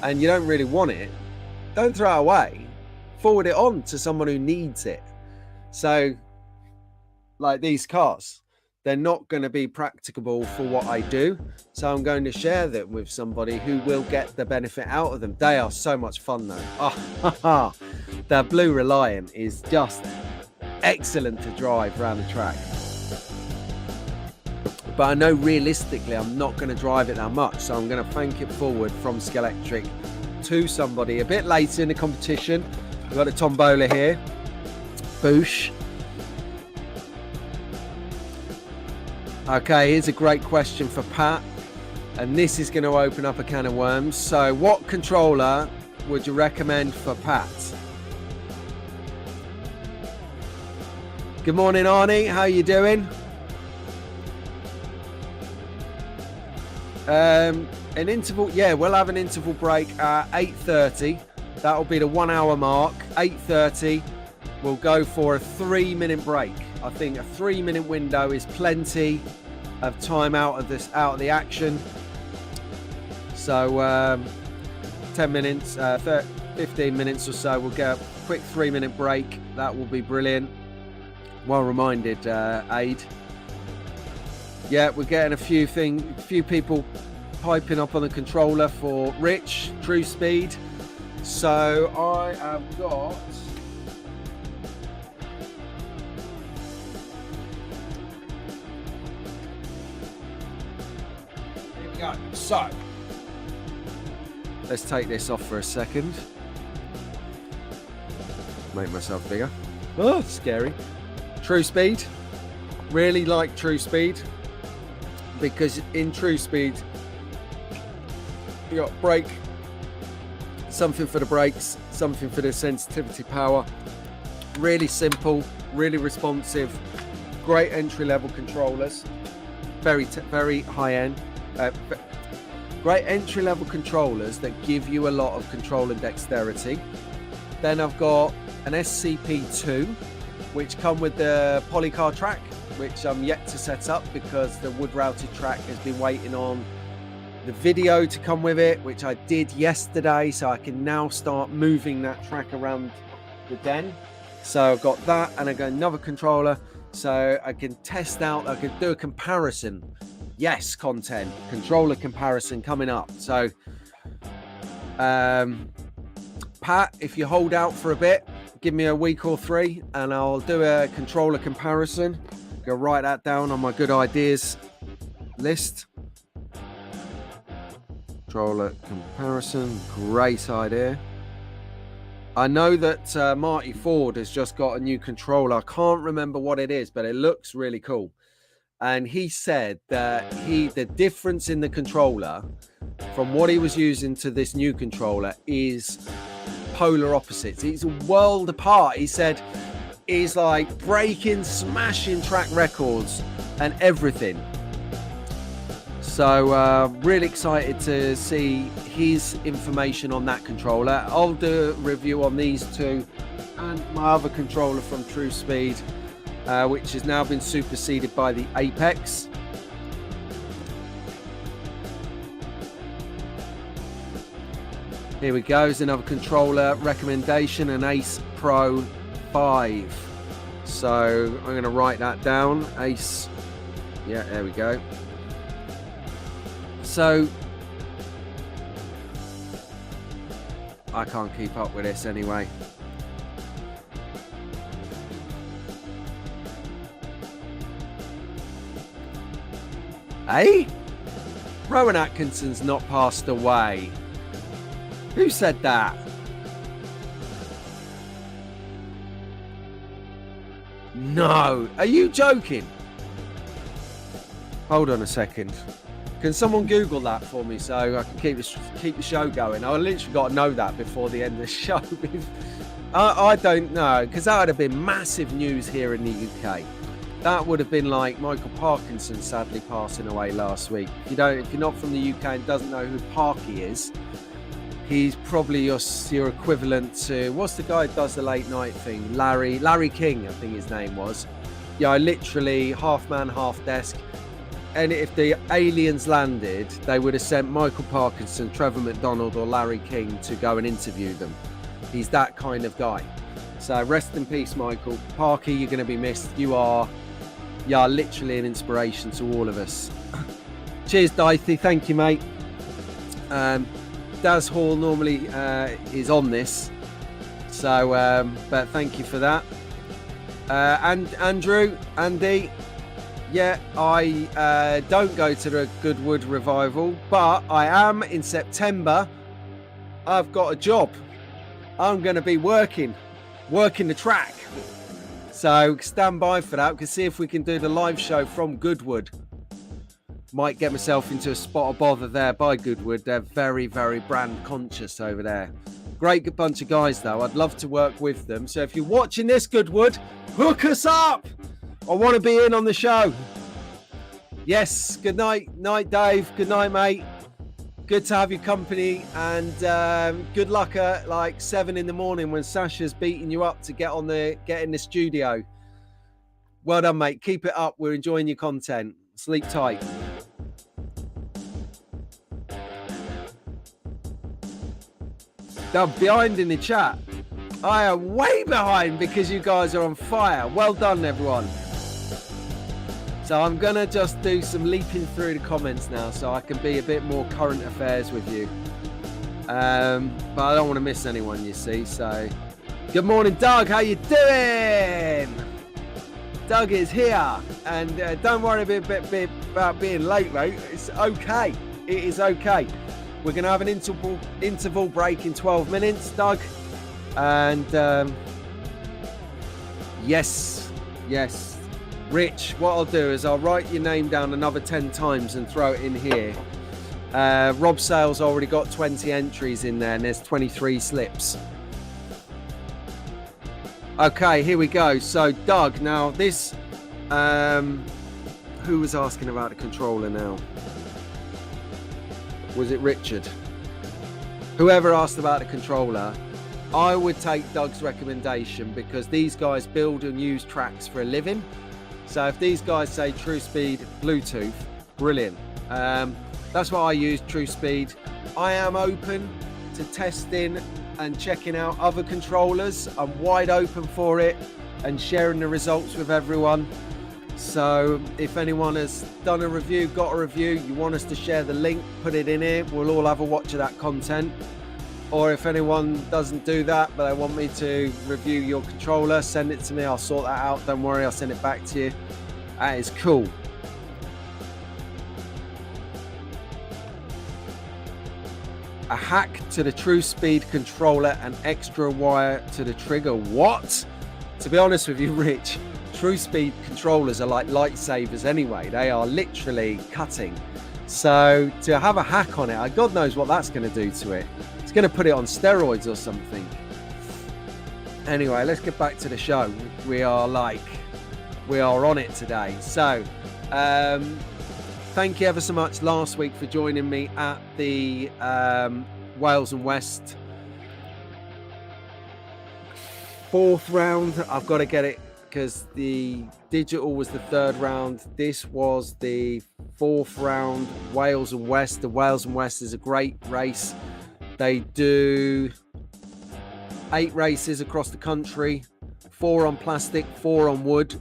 and you don't really want it, don't throw it away. Forward it on to someone who needs it. So like these cars, they're not going to be practicable for what I do, so I'm going to share them with somebody who will get the benefit out of them. They are so much fun though. The Blue Reliant is just excellent to drive around the track, but I know realistically I'm not going to drive it that much, so I'm going to thank it forward from Scalextric to somebody a bit later in the competition. We've got a tombola here. Boosh. Okay, here's a great question for Pat, and this is going to open up a can of worms. So what controller would you recommend for Pat? Good morning, Arnie. How you doing? An interval, yeah, we'll have an interval break at 8:30. That'll be the 1 hour mark. 8:30, we'll go for a 3-minute break. I think a 3-minute window is plenty of time out of the action. So 10 minutes, 15 minutes or so, we'll get a quick 3-minute break. That will be brilliant. Well reminded, Aid. Yeah, we're getting a few people piping up on the controller for Rich, True Speed. So I have got here we go. So let's take this off for a second. Make myself bigger. Oh, scary. True Speed. Really like True Speed, because in True Speed you got brake, something for the brakes, something for the sensitivity power. Really simple, really responsive, great entry-level controllers, very high end, great entry-level controllers that give you a lot of control and dexterity. Then I've got an SCP2, which come with the polycar track, which I'm yet to set up because the wood routed track has been waiting on the video to come with it, which I did yesterday, so I can now start moving that track around the den. So I've got that, and I got another controller, so I can test out, I can do a comparison. Yes, content, controller comparison coming up. So Pat, if you hold out for a bit, give me a week or 3 and I'll do a controller comparison. Go write that down on my good ideas list. Controller comparison, great idea. I know that Marty Ford has just got a new controller. I can't remember what it is, but it looks really cool. and he said that the difference in the controller from what he was using to this new controller is polar opposites. It's a world apart. He said he's like breaking, smashing track records and everything. So really excited to see his information on that controller. I'll do a review on these two and my other controller from True Speed, which has now been superseded by the Apex. Here we go, is another controller recommendation, an Ace Pro 5. So I'm going to write that down, Ace. Yeah, there we go. So I can't keep up with this anyway. Hey? Rowan Atkinson's not passed away. Who said that? No. Are you joking? Hold on a second. Can someone Google that for me so I can keep the show going? I literally got to know that before the end of the show. I don't know, because that would have been massive news here in the UK. That would have been like Michael Parkinson sadly passing away last week. If you're not from the UK and doesn't know who Parky is, he's probably your equivalent to, what's the guy who does the late night thing? Larry King, I think his name was. Yeah, literally half man, half desk. And if the aliens landed, they would have sent Michael Parkinson, Trevor McDonald or Larry King to go and interview them. He's that kind of guy. So rest in peace, Michael. Parky, you're going to be missed. You are literally an inspiration to all of us. Cheers, Dithy. Thank you, mate. Daz Hall normally is on this. So, but thank you for that. And Andy, yeah, I don't go to the Goodwood revival, but I am in September. I've got a job. I'm going to be working the track. So stand by for that. We can see if we can do the live show from Goodwood. Might get myself into a spot of bother there by Goodwood. They're very, very brand conscious over there. Great bunch of guys though. I'd love to work with them. So if you're watching this, Goodwood, hook us up. I want to be in on the show. Yes, good night, Dave. Good night, mate. Good to have your company, and good luck at like 7 in the morning when Sasha's beating you up to get in the studio. Well done, mate. Keep it up. We're enjoying your content. Sleep tight. I'm behind in the chat. I am way behind because you guys are on fire. Well done, everyone. So I'm going to just do some leaping through the comments now so I can be a bit more current affairs with you. But I don't want to miss anyone, you see. So good morning, Doug. How you doing? Doug is here. And don't worry about being late, mate. It's okay. It is okay. We're going to have an interval break in 12 minutes, Doug. And yes. Rich, what I'll do is I'll write your name down another 10 times and throw it in here. Rob Sale's already got 20 entries in there and there's 23 slips. Okay, here we go. So Doug, now this, who was asking about the controller now? Was it Richard? Whoever asked about the controller, I would take Doug's recommendation because these guys build and use tracks for a living. So if these guys say True Speed Bluetooth, brilliant. That's what I use, True Speed. I am open to testing and checking out other controllers. I'm wide open for it and sharing the results with everyone. So if anyone has done a review, got a review, you want us to share the link, put it in here. We'll all have a watch of that content. Or if anyone doesn't do that, but they want me to review your controller, send it to me. I'll sort that out. Don't worry, I'll send it back to you. That is cool. A hack to the True Speed controller and extra wire to the trigger. What? To be honest with you, Rich, True speed controllers are like lightsabers anyway. They are literally cutting. So to have a hack on it, God knows what that's going to do to it. It's going to put it on steroids or something. Anyway, let's get back to the show. We are on it today. So thank you ever so much last week for joining me at the Wales and West 4th round. I've got to get it because the digital was the 3rd round. This was the 4th round, Wales and West. The Wales and West is a great race. They do 8 races across the country, 4 on plastic, 4 on wood.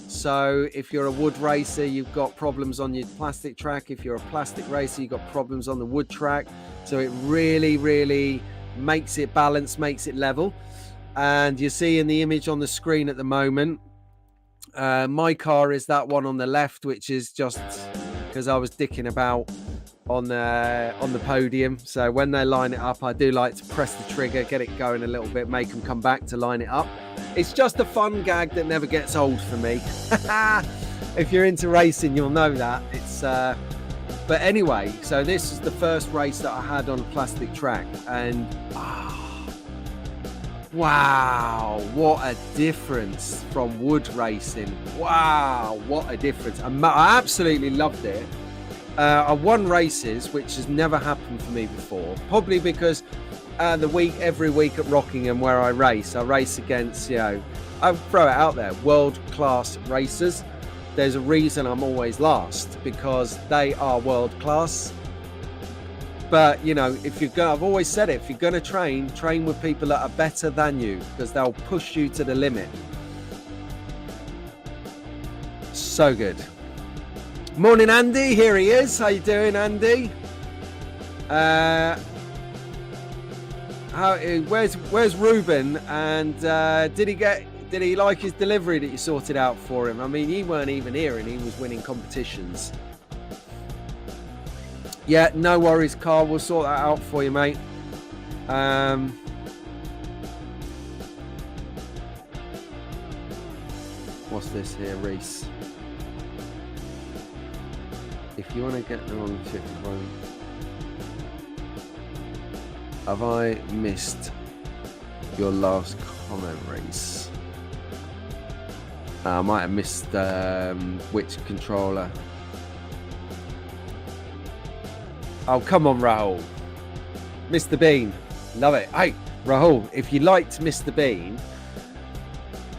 So if you're a wood racer, you've got problems on your plastic track. If you're a plastic racer, you've got problems on the wood track. So it really, really makes it balanced, makes it level. And you see in the image on the screen at the moment, my car is that one on the left, which is just because I was dicking about on the podium. So when they line it up, I do like to press the trigger, get it going a little bit, make them come back to line it up. It's just a fun gag that never gets old for me. If you're into racing, you'll know that. It's but anyway, so this is the first race that I had on a plastic track, and wow, what a difference from wood racing. Wow, what a difference. I absolutely loved it. I won races, which has never happened for me before, probably because every week at Rockingham where I race against, I throw it out there, world-class racers. There's a reason I'm always last, because they are world-class. But, I've always said it, if you're going to train with people that are better than you, because they'll push you to the limit. So good. Morning, Andy. Here he is. How you doing, Andy? Where's Ruben? And did he like his delivery that you sorted out for him? I mean, he weren't even here, and he was winning competitions. Yeah, no worries, Carl. We'll sort that out for you, mate. What's this here, Reese? If you want to get them on the tip, have I missed your last comment, Reese? I might have missed which controller. Oh, come on, Rahul. Mr. Bean. Love it. Hey, Rahul, if you liked Mr. Bean,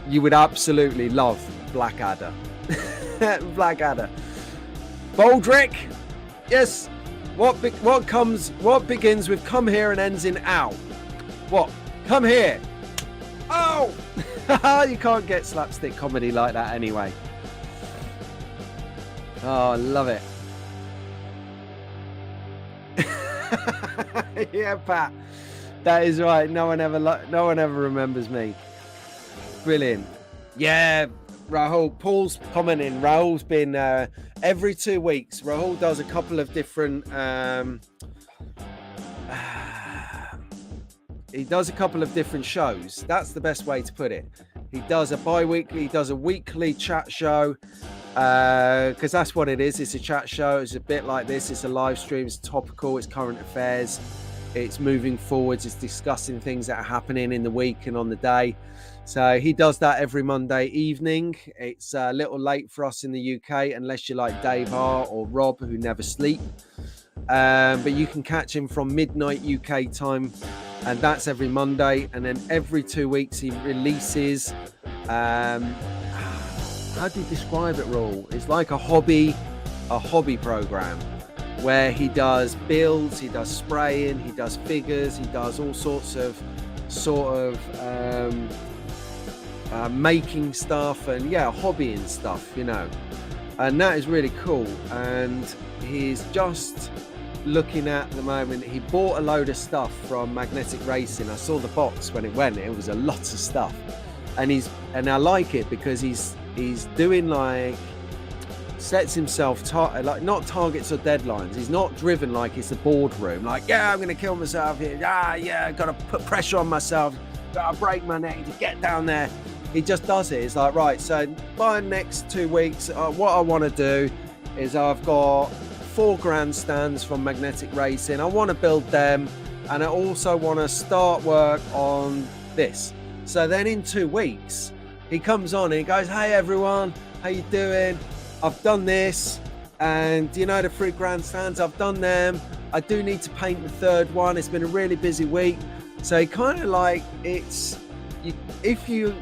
you would absolutely love Blackadder. Blackadder. Baldrick. Yes. What begins with come here and ends in ow? What? Come here. Oh! You can't get slapstick comedy like that anyway. Oh, I love it. Yeah, Pat, that is right. No one ever remembers me. Brilliant. Yeah, Rahul. Paul's commenting. Rahul's been every 2 weeks. Rahul does a couple of different. He does a couple of different shows. That's the best way to put it. He does a bi-weekly. He does a weekly chat show. Because that's what it is. It's a chat show. It's a bit like this. It's a live stream. It's topical. It's current affairs. It's moving forwards. It's discussing things that are happening in the week and on the day. So he does that every Monday evening. It's a little late for us in the UK, unless you're like Dave R or Rob, who never sleep. But you can catch him from midnight UK time, and that's every Monday. And then every 2 weeks he releases how do you describe it, Raul? It's like a hobby program where he does builds, he does spraying, he does figures, he does all sorts of making stuff and hobbying stuff, and that is really cool. And he's just looking at the moment, he bought a load of stuff from Magnetic Racing. I saw the box when it went. It was a lot of stuff, and I like it because he's doing sets himself not targets or deadlines. He's not driven like it's a boardroom, I'm gonna kill myself here, I've got to put pressure on myself, gotta break my neck to get down there. he just does it. It's like, right, so by the next 2 weeks, what I want to do is I've got 4 grandstands from Magnetic Racing. I want to build them, and I also want to start work on this. So then in 2 weeks, he comes on and he goes, hey everyone, how you doing? I've done this, and you know the 3 grandstands, I've done them. I do need to paint the 3rd one. It's been a really busy week. So he kind of like, if you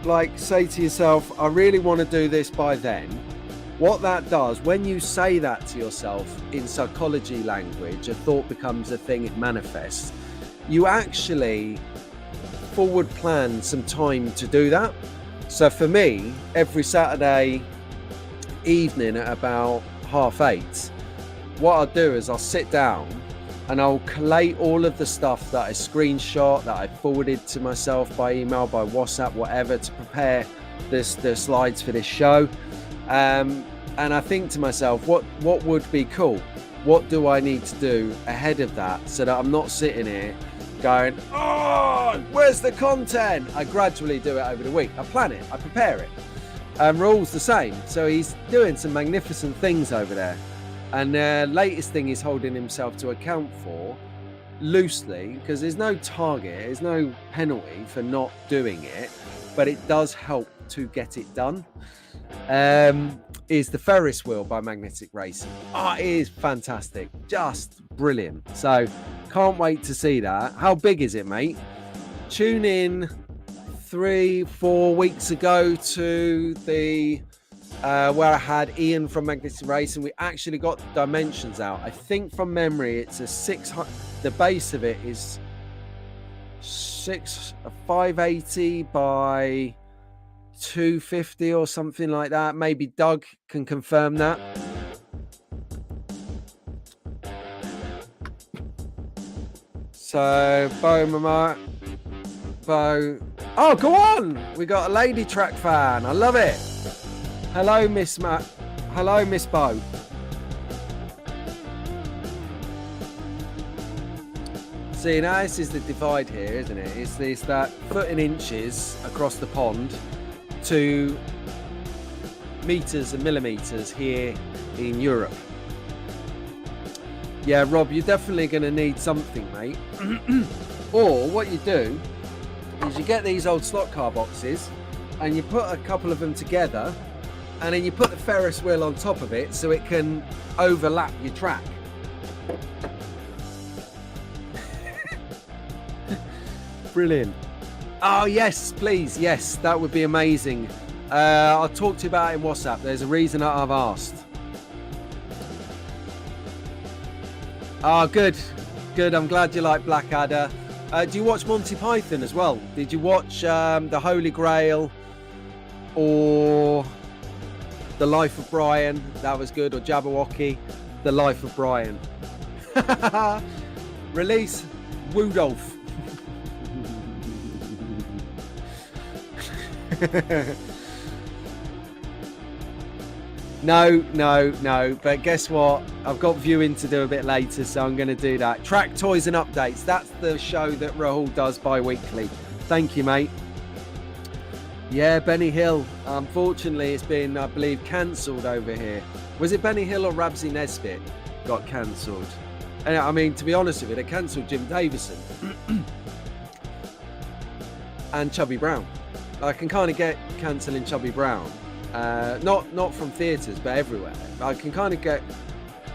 like say to yourself, I really want to do this by then, what that does, when you say that to yourself in psychology language, a thought becomes a thing, it manifests. You actually forward plan some time to do that. So for me, every Saturday evening at about 8:30, what I'll do is I'll sit down and I'll collate all of the stuff that I screenshot, that I forwarded to myself by email, by WhatsApp, whatever, to prepare the slides for this show. And I think to myself, what would be cool? What do I need to do ahead of that so that I'm not sitting here going, oh, where's the content? I gradually do it over the week. I plan it, I prepare it. Raul's the same. So he's doing some magnificent things over there. And the latest thing he's holding himself to account for, loosely, because there's no target, there's no penalty for not doing it, but it does help to get it done, is the Ferris wheel by Magnetic Racing. Oh, it is fantastic. Just brilliant. So can't wait to see that. How big is it, mate? Tune in 3-4 weeks ago to the where I had Ian from Magnetic Racing. We actually got the dimensions out. I think from memory it's a 600, the base of it is 580 by 250 or something like that. Maybe Doug can confirm that. So Bo, oh, go on, we got a lady track fan. I love it. Hello, Miss Matt. Hello, Miss Bo. See, now this is the divide here, isn't it? It's that foot in inches across the pond to meters and millimeters here in Europe. Yeah, Rob, you're definitely going to need something, mate. Or what you do is you get these old slot car boxes and you put a couple of them together, and then you put the Ferris wheel on top of it so it can overlap your track. Brilliant. Oh, yes, please. Yes, that would be amazing. I'll talk to you about it in WhatsApp. There's a reason that I've asked. Oh, good. Good. I'm glad you like Blackadder. Do you watch Monty Python as well? Did you watch The Holy Grail or The Life of Brian? That was good. Or Jabberwocky, The Life of Brian. Release Rudolph. No, but guess what? I've got viewing to do a bit later, so I'm going to do that. Track Toys and Updates. That's the show that Rahul does bi-weekly. Thank you, mate. Yeah, Benny Hill. Unfortunately, it's been, I believe, cancelled over here. Was it Benny Hill or Rabsy Nesbitt got cancelled? And I mean, to be honest with you, they cancelled Jim Davison and Chubby Brown. I can kind of get cancelling Chubby Brown. Not from theatres, but everywhere. I can kind of get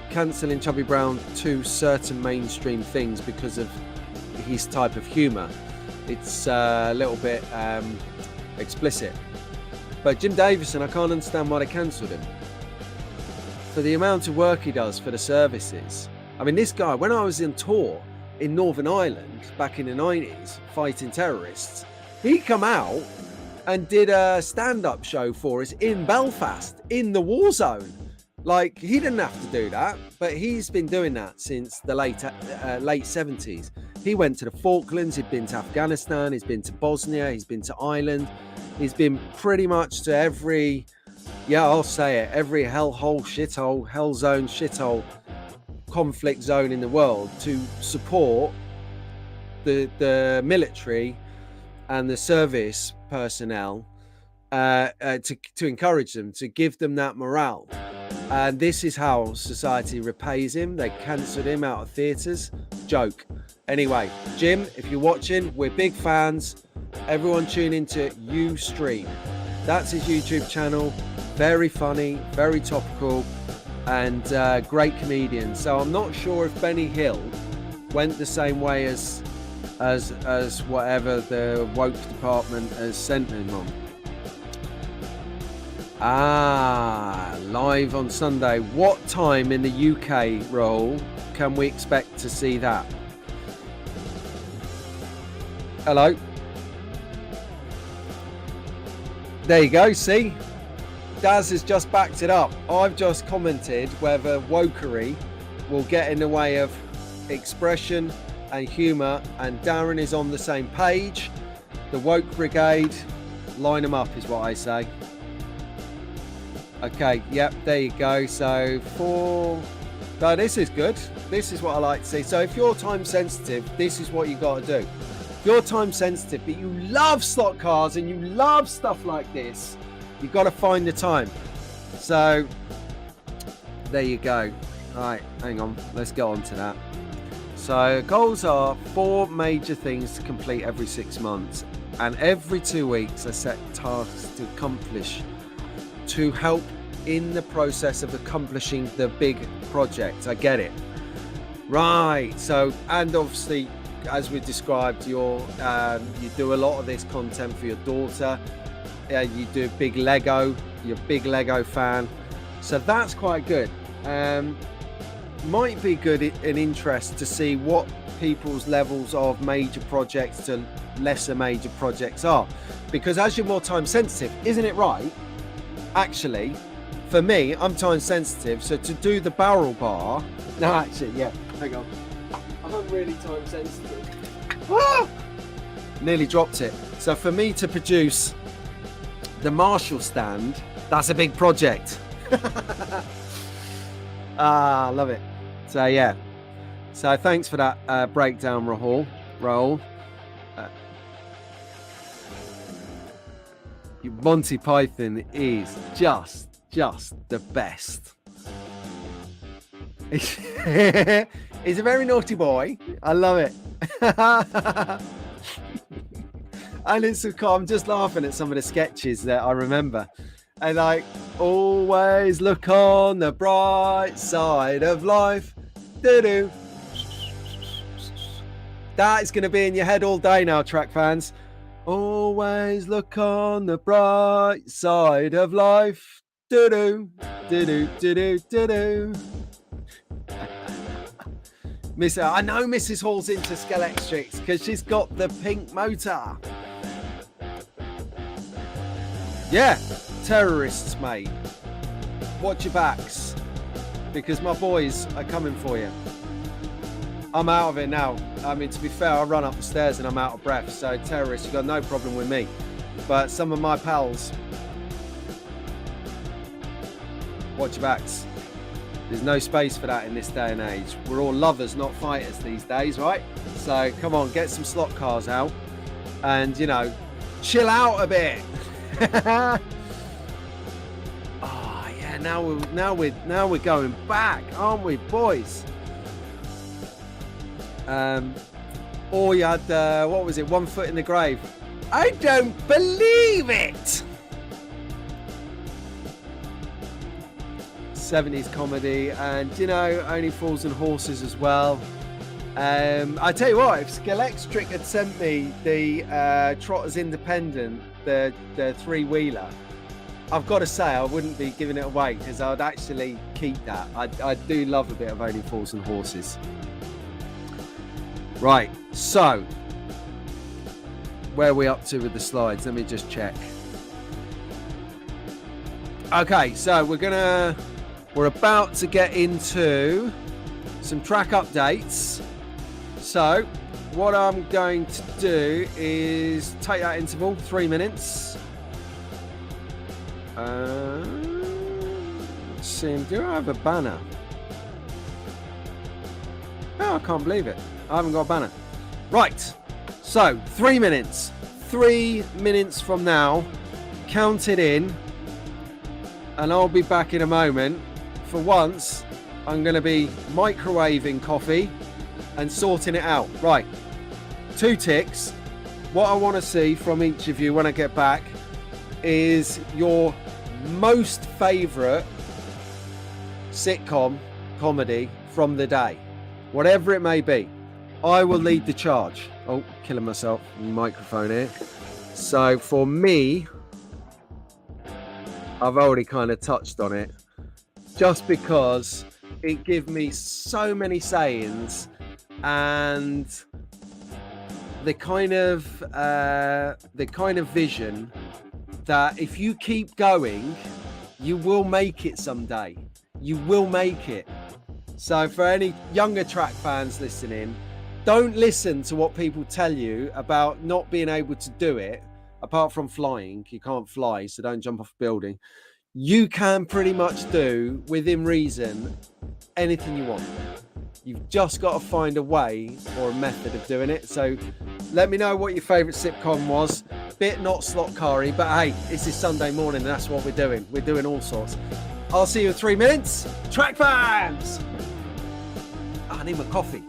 cancelling Chubby Brown to certain mainstream things because of his type of humour. It's a little bit explicit. But Jim Davison, I can't understand why they cancelled him. For the amount of work he does for the services. I mean, this guy, when I was in tour in Northern Ireland back in the 90s, fighting terrorists, he come out and did a stand-up show for us in Belfast, in the war zone. Like, he didn't have to do that, but he's been doing that since the late 70s. He went to the Falklands, he'd been to Afghanistan, he's been to Bosnia, he's been to Ireland. He's been pretty much to every, yeah, I'll say it, every hellhole, shithole, hell zone, shithole, conflict zone in the world to support the military and the service personnel to encourage them, to give them that morale. And this is how society repays him. They cancelled him out of theatres. Joke. Anyway, Jim, if you're watching, we're big fans. Everyone tune into Ustream. That's his YouTube channel. Very funny, very topical, and great comedian. So I'm not sure if Benny Hill went the same way as whatever the woke department has sent him on. Live on Sunday. What time in the UK roll can we expect to see that? Hello. There you go, see? Daz has just backed it up. I've just commented whether wokery will get in the way of expression and humour, and Darren is on the same page. The woke brigade, line them up is what I say. Okay, yep, there you go. So no, this is good. This is what I like to see. So if you're time sensitive, this is what you got to do. If you're time sensitive, but you love slot cars and you love stuff like this, you've got to find the time. So there you go. All right, hang on. Let's get on to that. So goals are 4 major things to complete every 6 months. And every 2 weeks, I set tasks to accomplish to help in the process of accomplishing the big project. I get it. Right. So, and obviously, as we described, you do a lot of this content for your daughter. You do big Lego. You're a big Lego fan. So that's quite good. Might be good in interest to see what people's levels of major projects to lesser major projects are. Because as you're more time sensitive, isn't it right? Actually, for me, I'm time sensitive, so to do the barrel bar, no, actually, yeah, hang on, I'm really time sensitive. Ah! Nearly dropped it. So for me to produce the Marshall stand, that's a big project. Love it. So yeah, so thanks for that breakdown, Rahul. Monty Python is just the best. He's a very naughty boy. I love it. And it's so cool. I'm just laughing at some of the sketches that I remember. And like, always look on the bright side of life. Doo-doo. That is going to be in your head all day now, track fans. Always look on the bright side of life. Do-do, do-do, do-do, do-do. I know Mrs. Hall's into Scalextrics because she's got the pink motor. Yeah, terrorists, mate. Watch your backs because my boys are coming for you. I'm out of it now. I mean, to be fair, I run up the stairs and I'm out of breath. So terrorists, you've got no problem with me. But some of my pals, watch your backs. There's no space for that in this day and age. We're all lovers, not fighters these days, right? So come on, get some slot cars out and, you know, chill out a bit. Oh yeah, now we're going back, aren't we, boys? Or you had what was it? 1 foot in the grave. I don't believe it. 70s comedy, and you know, Only Fools and Horses as well. I tell you what, if Scalextric had sent me the Trotters Independent, the 3-wheeler, I've got to say I wouldn't be giving it away because I'd actually keep that. I do love a bit of Only Fools and Horses. Right, so where are we up to with the slides? Let me just check. Okay, so we're about to get into some track updates. So what I'm going to do is take that interval, 3 minutes. Let's see, do I have a banner? Oh, I can't believe it. I haven't got a banner. Right, so 3 minutes. 3 minutes from now, count it in, and I'll be back in a moment. For once, I'm going to be microwaving coffee and sorting it out. Right, 2 ticks. What I want to see from each of you when I get back is your most favourite sitcom comedy from the day, whatever it may be. I will lead the charge. Oh, killing myself on the microphone here. So for me, I've already kind of touched on it, just because it gives me so many sayings and the kind of vision that if you keep going, you will make it someday. You will make it. So for any younger track fans listening, don't listen to what people tell you about not being able to do it. Apart from flying, you can't fly, so don't jump off a building. You can pretty much do, within reason, anything you want. You've just got to find a way or a method of doing it. So let me know what your favourite sitcom was. Bit not slot carry, but hey, this is Sunday morning and that's what we're doing. We're doing all sorts. I'll see you in 3 minutes. Track fans! I need my coffee.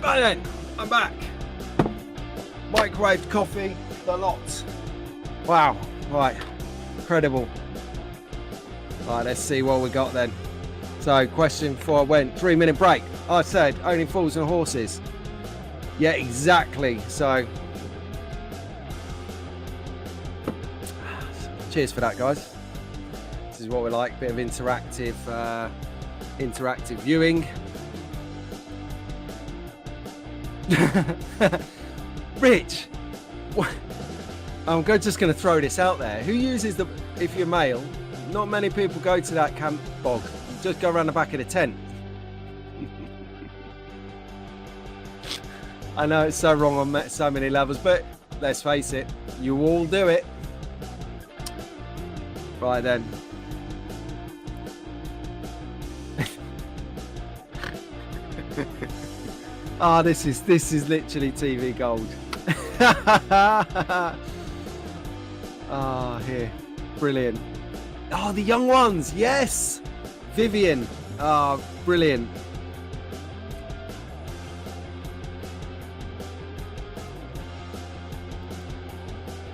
Right then, I'm back. Microwaved coffee, the lot. Wow, right, incredible. Right, let's see what we got then. So, question before I went, 3-minute break. I said, only fools and horses. Yeah, exactly. So, cheers for that, guys. This is what we like, bit of interactive viewing. Rich, I'm just going to throw this out there. Who uses the, if you're male, not many people go to that camp bog. You just go around the back of the tent. I know it's so wrong on so many levels, but let's face it, you all do it. Right then. Ah, this is literally TV gold. Ah, here, brilliant. Oh, the young ones, yes. Vivian, ah, brilliant.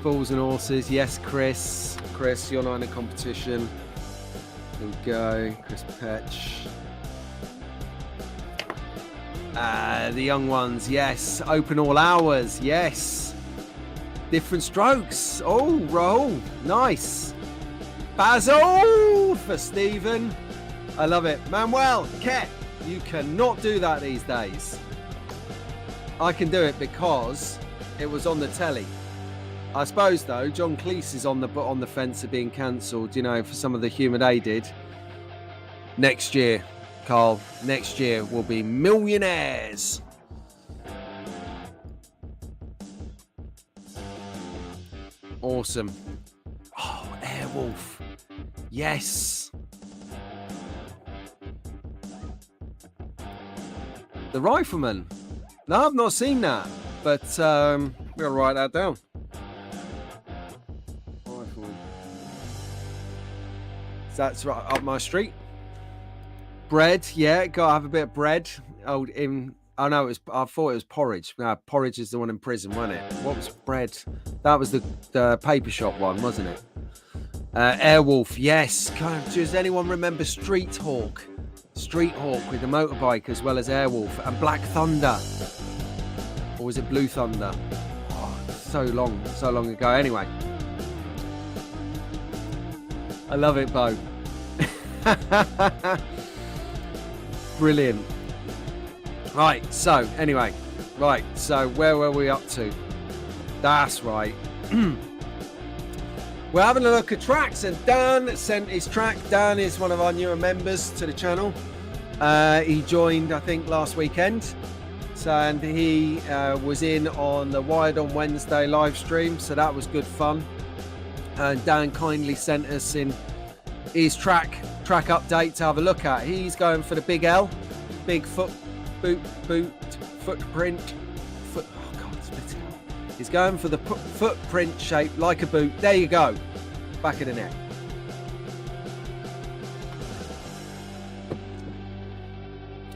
Fools and Horses, yes, Chris. Chris, you're not in a competition. There we go, Chris Petch. The young ones, yes. Open all hours, yes. Different strokes. Oh, roll, nice. Basil for Stephen. I love it. Manuel, Ket, you cannot do that these days. I can do it because it was on the telly. I suppose though, John Cleese is on the fence of being cancelled, you know, for some of the humour they did. Next year, Carl, next year we'll be millionaires. Awesome. Oh, Airwolf. Yes. The Rifleman. No, I've not seen that, but we're gonna write that down. Rifleman. That's right up my street. Bread, yeah, gotta have a bit of bread. Oh, I know I thought it was porridge. No, porridge is the one in prison, wasn't it? What was bread? That was the paper shop one, wasn't it? Airwolf, yes. Does anyone remember Street Hawk? Street Hawk with the motorbike as well as Airwolf, and Black Thunder. Or was it Blue Thunder? Oh, so long ago. Anyway. I love it, Bo. Brilliant. Right, so anyway. Right, so where were we up to? That's right. We're having a look at tracks, and Dan sent his track. Dan is one of our newer members to the channel. He joined, I think, last weekend. So, and he was in on the Wired on Wednesday live stream, so that was good fun. And Dan kindly sent us in his track update to have a look at. He's going for the big L, big footprint. He's going for the footprint shape like a boot. There you go. Back of the neck.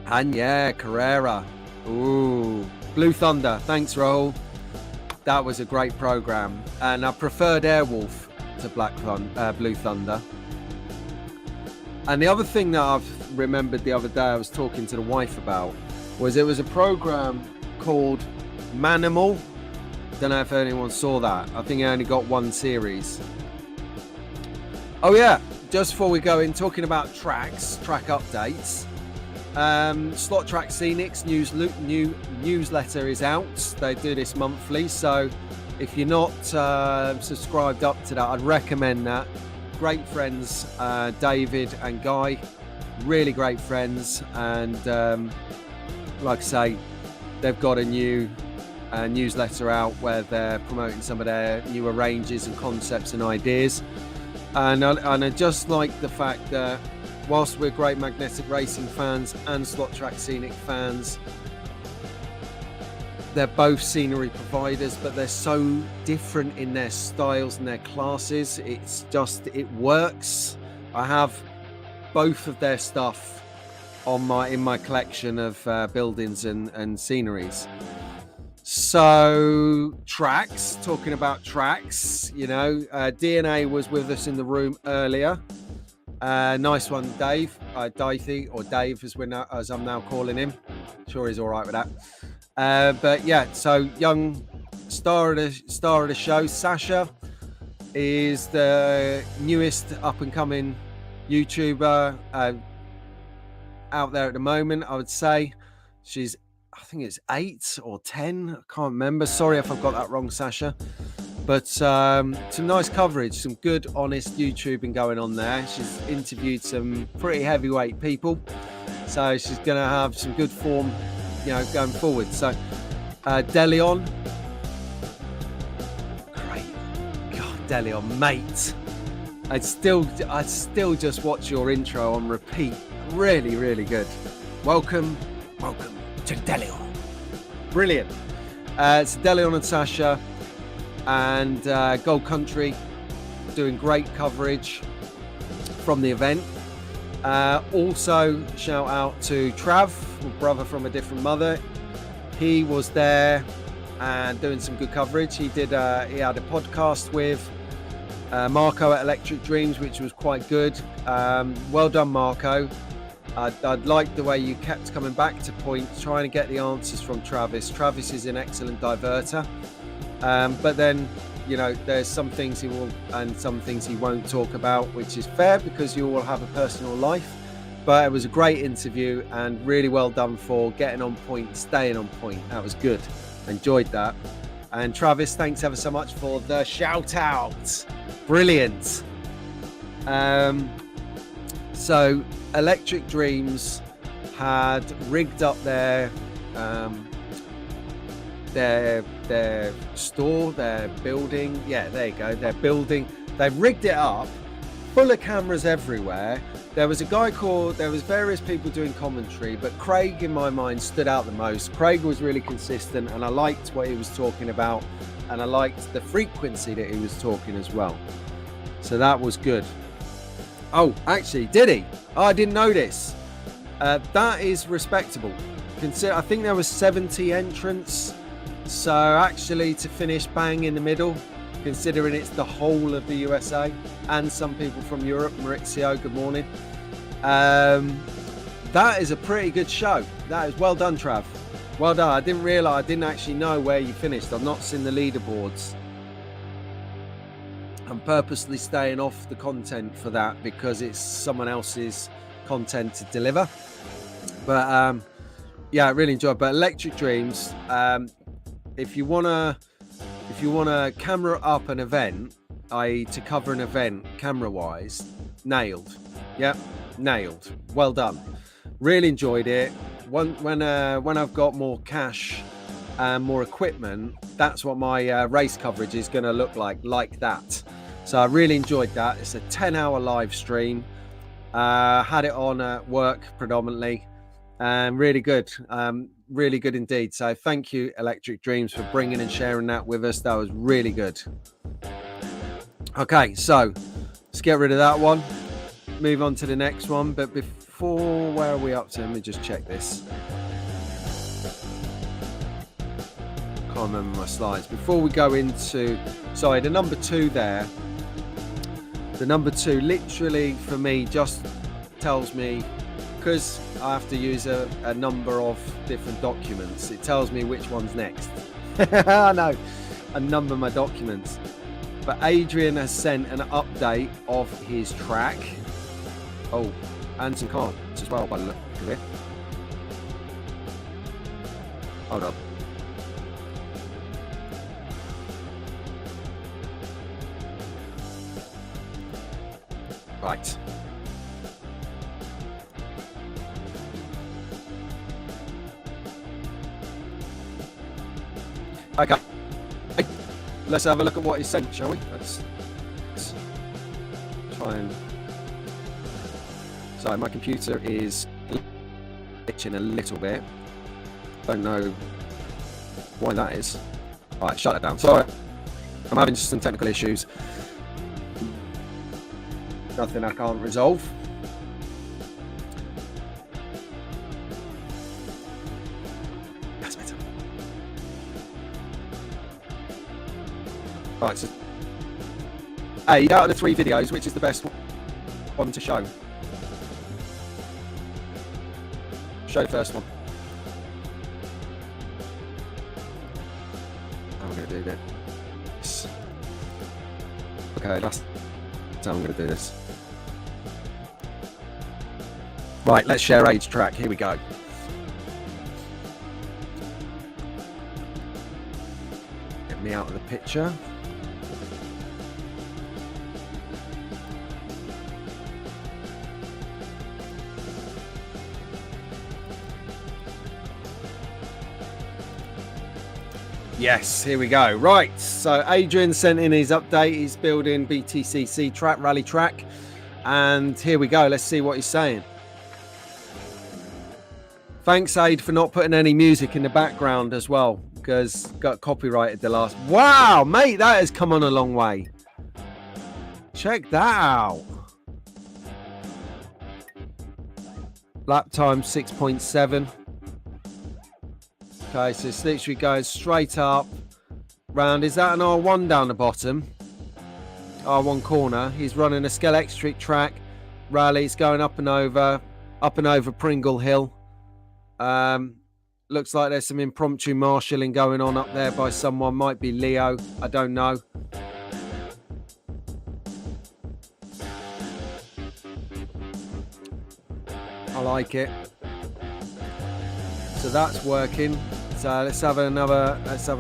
And yeah, Carrera. Ooh. Blue Thunder. Thanks, Rahul. That was a great program. And I preferred Airwolf to Blue Thunder. And the other thing that I've remembered the other day I was talking to the wife about was it was a program called Manimal. Don't know if anyone saw that. I think it only got one series. Oh yeah, just before we go in, talking about track updates. Slot Track Scenics new newsletter is out. They do this monthly, so if you're not subscribed up to that, I'd recommend that. Great friends, David and Guy, really great friends, and like I say, they've got a new newsletter out where they're promoting some of their newer ranges and concepts and ideas. And I just like the fact that whilst we're great magnetic racing fans and Slot Track Scenic fans, they're both scenery providers, but they're so different in their styles and their classes. It's just, it works. I have both of their stuff in my collection of buildings and sceneries. So tracks, talking about tracks, you know, DNA was with us in the room earlier. Nice one, Dave, Dathy, or Dave as I'm now calling him. Sure he's all right with that. But yeah, so young star of the show, Sasha, is the newest up and coming YouTuber out there at the moment. I would say she's I think it's 8 or 10. I can't remember. Sorry if I've got that wrong, Sasha. But some nice coverage, some good, honest YouTubing going on there. She's interviewed some pretty heavyweight people, so she's going to have some good form, going forward. So, Deleon, great, God, Deleon, mate. I'd still just watch your intro on repeat. Really, really good. Welcome to Deleon. Brilliant. It's Deleon and Sasha. And Gold Country doing great coverage from the event. Also shout out to Trav, brother from a different mother. He was there and doing some good coverage. He had a podcast with Marco at Electric Dreams, which was quite good. Well done, Marco. I'd like the way you kept coming back to points, trying to get the answers from Travis. Travis is an excellent diverter. But then, there's some things he will and some things he won't talk about, which is fair because you all have a personal life. But it was a great interview and really well done for getting on point, staying on point. That was good. Enjoyed that. And Travis, thanks ever so much for the shout out. Brilliant. So Electric Dreams had rigged up their store, their building. Yeah, there you go. Their building. They've rigged it up, full of cameras everywhere. There was various people doing commentary, but Craig, in my mind, stood out the most. Craig was really consistent, and I liked what he was talking about, and I liked the frequency that he was talking as well. So that was good. Oh, actually, did he? Oh, I didn't know this. That is respectable. I think there was 70 entrants. So actually to finish bang in the middle, considering it's the whole of the USA and some people from Europe. Maurizio, good morning. That is a pretty good show. That is well done, Trav. Well done. I didn't actually know where you finished. I've not seen the leaderboards. I'm purposely staying off the content for that because it's someone else's content to deliver. But yeah, I really enjoyed it. But Electric Dreams, if you wanna camera up an event, i.e. to cover an event camera wise, nailed. Yep, nailed. Well done. Really enjoyed it. When I've got more cash and more equipment, that's what my race coverage is going to look like that. So I really enjoyed that. It's a 10-hour live stream. Had it on at work predominantly, and really good. Really good indeed. So thank you, Electric Dreams, for bringing and sharing that with us. That was really good. Okay, so let's get rid of that one. Move on to the next one. But before, where are we up to? Let me just check this. Can't remember my slides. Before we go into, sorry, the number 2 there. The number 2 literally for me just tells me, because I have to use a number of different documents, it tells me which one's next. I know, I number my documents. But Adrian has sent an update of his track. Oh, and some cards as well by the look of it. Hold on. Right. Okay. Let's have a look at what he sent, shall we? Let's try and... Sorry, my computer is glitching a little bit. Don't know why that is. Alright, shut it down. Sorry. I'm having some technical issues. Nothing I can't resolve. That's better. Right, so 8 out of the 3 videos, which is the best one to show? Show the first one. I'm going to do this. Okay, that's how I'm going to do this. Right, let's share age track. Here we go. me out of the picture. Yes, here we go. Right, so Adrian sent in his update. He's building BTCC track, rally track. And here we go. Let's see what he's saying. Thanks, Aid, for not putting any music in the background as well, because got copyrighted the last. Wow, mate, that has come on a long way. Check that out. Lap time 6.7. Okay, so it's literally going straight up round. Is that an R1 down the bottom? R1 corner. He's running a Scalextric track rally. It's going up and over Pringle Hill. Looks like there's some impromptu marshalling going on up there by someone. Might be Leo. I don't know. I like it. So that's working. So let's have a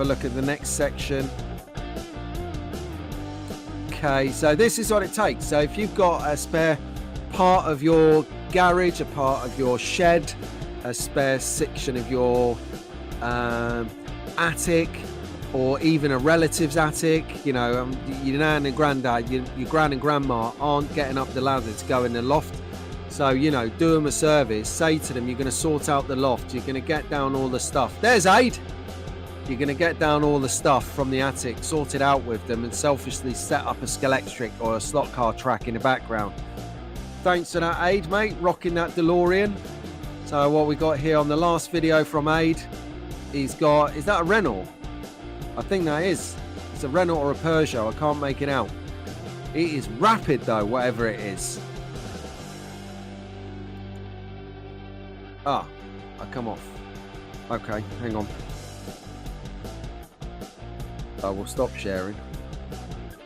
look at the next section. Okay, so this is what it takes. So if you've got a spare part of your garage, a part of your shed, a spare section of your attic, or even a relative's attic, you know, your nan and granddad, your gran and grandma aren't getting up the ladder to go in the loft. So, you know, do them a service. Say to them, you're going to sort out the loft. You're going to get down all the stuff. There's Aid. You're going to get down all the stuff from the attic, sort it out with them, and selfishly set up a Scalextric or a slot car track in the background. Thanks for that, Aid, mate. Rocking that DeLorean. So what we got here on the last video from Aid, he's got, is that a Renault? I think that is. It's a Renault or a Peugeot. I can't make it out. It is rapid though, whatever it is. Ah, I come off. Okay, hang on. I will stop sharing.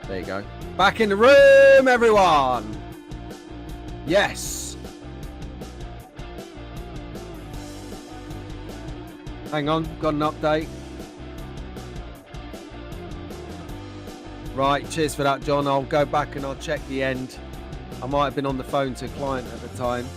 There you go. Back in the room, everyone. Yes. Hang on, got an update. Right, cheers for that, John. I'll go back and I'll check the end. I might have been on the phone to a client at the time.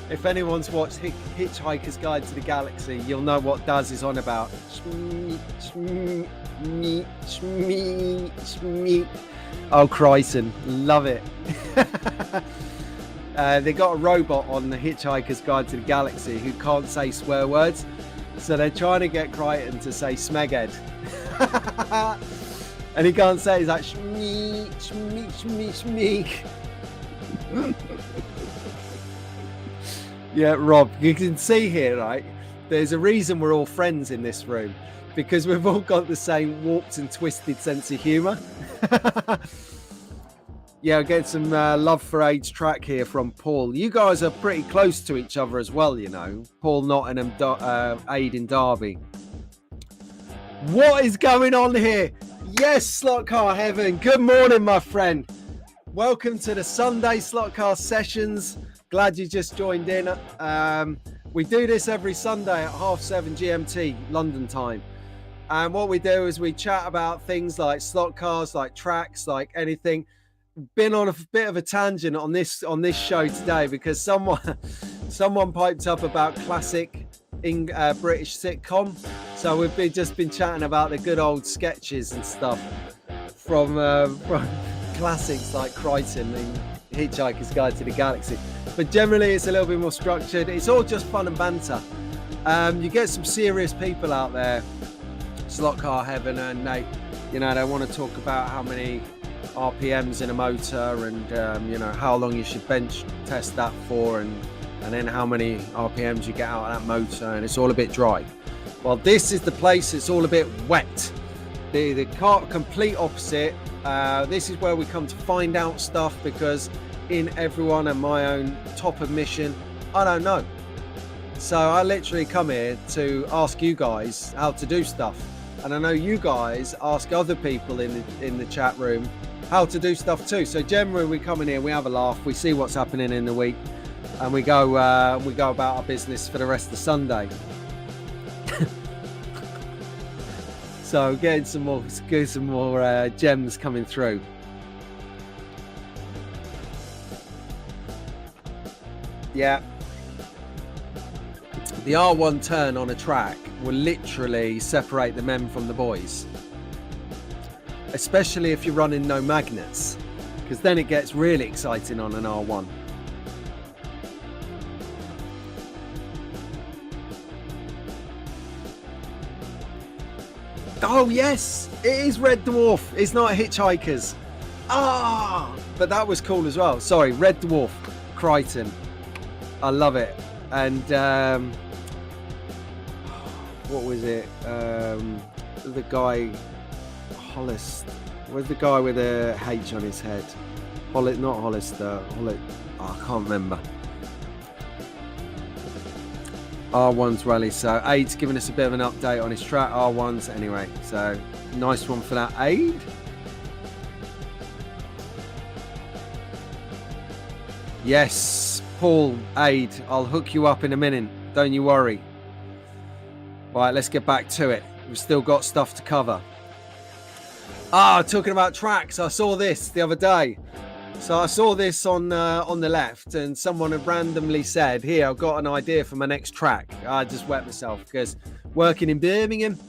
If anyone's watched Hitchhiker's Guide to the Galaxy, you'll know what Daz is on about. Oh, Kryson, love it. They got a robot on the Hitchhiker's Guide to the Galaxy who can't say swear words, so they're trying to get Crichton to say smeghead. And he can't say it. He's like shmeek. Yeah, Rob, you can see here, right? There's a reason we're all friends in this room, because we've all got the same warped and twisted sense of humour. Yeah, I'll get some love for Aid's track here from Paul. You guys are pretty close to each other as well, you know. Paul Nottingham, Aid in Derby. What is going on here? Yes, Slot Car Heaven. Good morning, my friend. Welcome to the Sunday Slot Car Sessions. Glad you just joined in. We do this every Sunday at 7:30 GMT, London time. And what we do is we chat about things like slot cars, like tracks, like anything. Been on a bit of a tangent on this show today because someone piped up about classic British sitcom. So we've just been chatting about the good old sketches and stuff from classics like Crichton and Hitchhiker's Guide to the Galaxy. But generally it's a little bit more structured. It's all just fun and banter. You get some serious people out there, Slot Car Heaven, and they want to talk about how many RPMs in a motor and how long you should bench test that for, and then how many RPMs you get out of that motor, and it's all a bit dry. Well, this is the place. It's all a bit wet. The complete opposite. This is where we come to find out stuff, because in everyone and my own top admission, I don't know. So I literally come here to ask you guys how to do stuff, and I know you guys ask other people in the chat room how to do stuff too. So generally we come in here, we have a laugh, we see what's happening in the week, and we go about our business for the rest of Sunday. So getting some more gems coming through. Yeah. The R1 turn on a track will literally separate the men from the boys. Especially if you're running no magnets, because then it gets really exciting on an R1. Oh yes, it is Red Dwarf. It's not Hitchhikers. But that was cool as well. Sorry, Red Dwarf, Crichton. I love it. And what was it? The guy Hollis. Where's the guy with a H on his head? Not Hollister. I can't remember. R1's rally. So Aid's giving us a bit of an update on his track. R1's anyway. So nice one for that, Aid. Yes, Paul, Aid. I'll hook you up in a minute. Don't you worry. Right, let's get back to it. We've still got stuff to cover. Talking about tracks. I saw this the other day. So I saw this on the left, and someone had randomly said, here, I've got an idea for my next track. I just wet myself because working in Birmingham,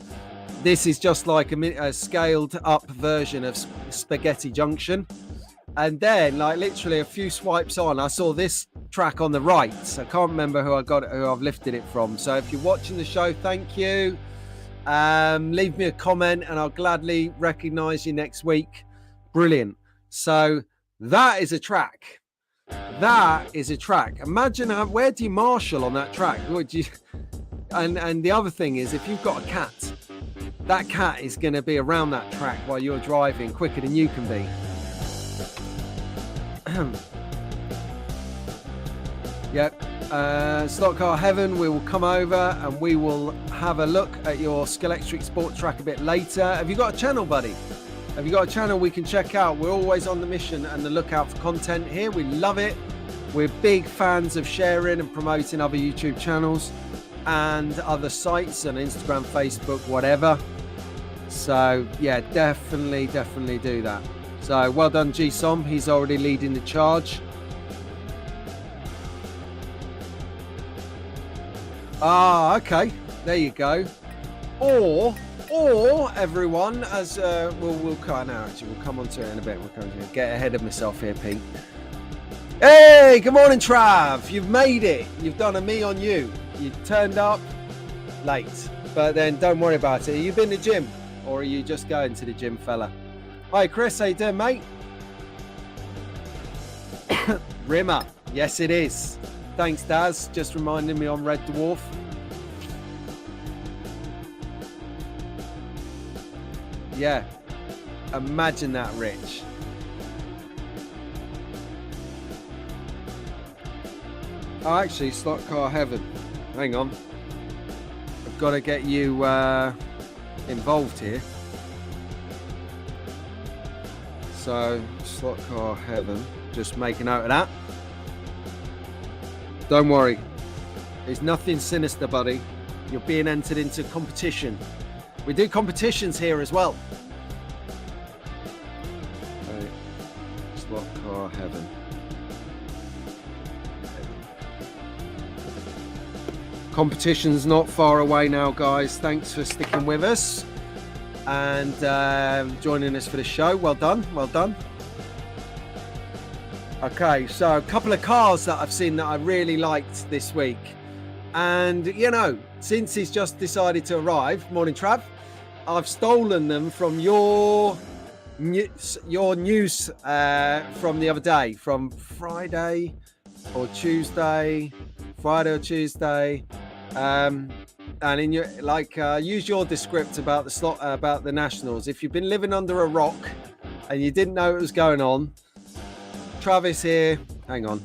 this is just like a scaled up version of Spaghetti Junction. And then, like literally a few swipes on, I saw this track on the right. I can't remember who I've lifted it from. So if you're watching the show, thank you. Leave me a comment and I'll gladly recognize you next week. Brilliant. So that is a track. That is a track. Imagine where do you marshal on that track? Would you? And the other thing is, if you've got a cat, that cat is going to be around that track while you're driving quicker than you can be. Yep. Slot Car Heaven, we will come over and we will have a look at your Scalextric Sport track a bit later. Have you got a channel, buddy? Have you got a channel we can check out? We're always on the mission and the lookout for content here. We love it. We're big fans of sharing and promoting other YouTube channels and other sites on Instagram, Facebook, whatever. So yeah, definitely do that. So well done, G-Som. He's already leading the charge. Okay. There you go. Or everyone, as we'll cut now. Actually, we'll come on to it in a bit. We'll come to it. Get ahead of myself here, Pete. Hey, good morning, Trav. You've made it. You've done a me on you. You turned up late, but then don't worry about it. Have you been to the gym, or are you just going to the gym, fella? Hi, Chris. How you doing, mate? Rimmer. Yes, it is. Thanks, Daz. Just reminding me on Red Dwarf. Yeah. Imagine that, Rich. Oh, actually, Slot Car Heaven. Hang on. I've got to get you involved here. So, Slot Car Heaven. Just make a note of that. Don't worry. There's nothing sinister, buddy. You're being entered into competition. We do competitions here as well. Okay. Slot Car Heaven. Competition's not far away now, guys. Thanks for sticking with us and joining us for the show. Well done. Well done. Okay, so a couple of cars that I've seen that I really liked this week. And, you know, since he's just decided to arrive, morning Trav, I've stolen them from your news from the other day, from Friday or Tuesday. And in your use your descript about the slot about the Nationals. If you've been living under a rock and you didn't know what was going on, Travis here. Hang on.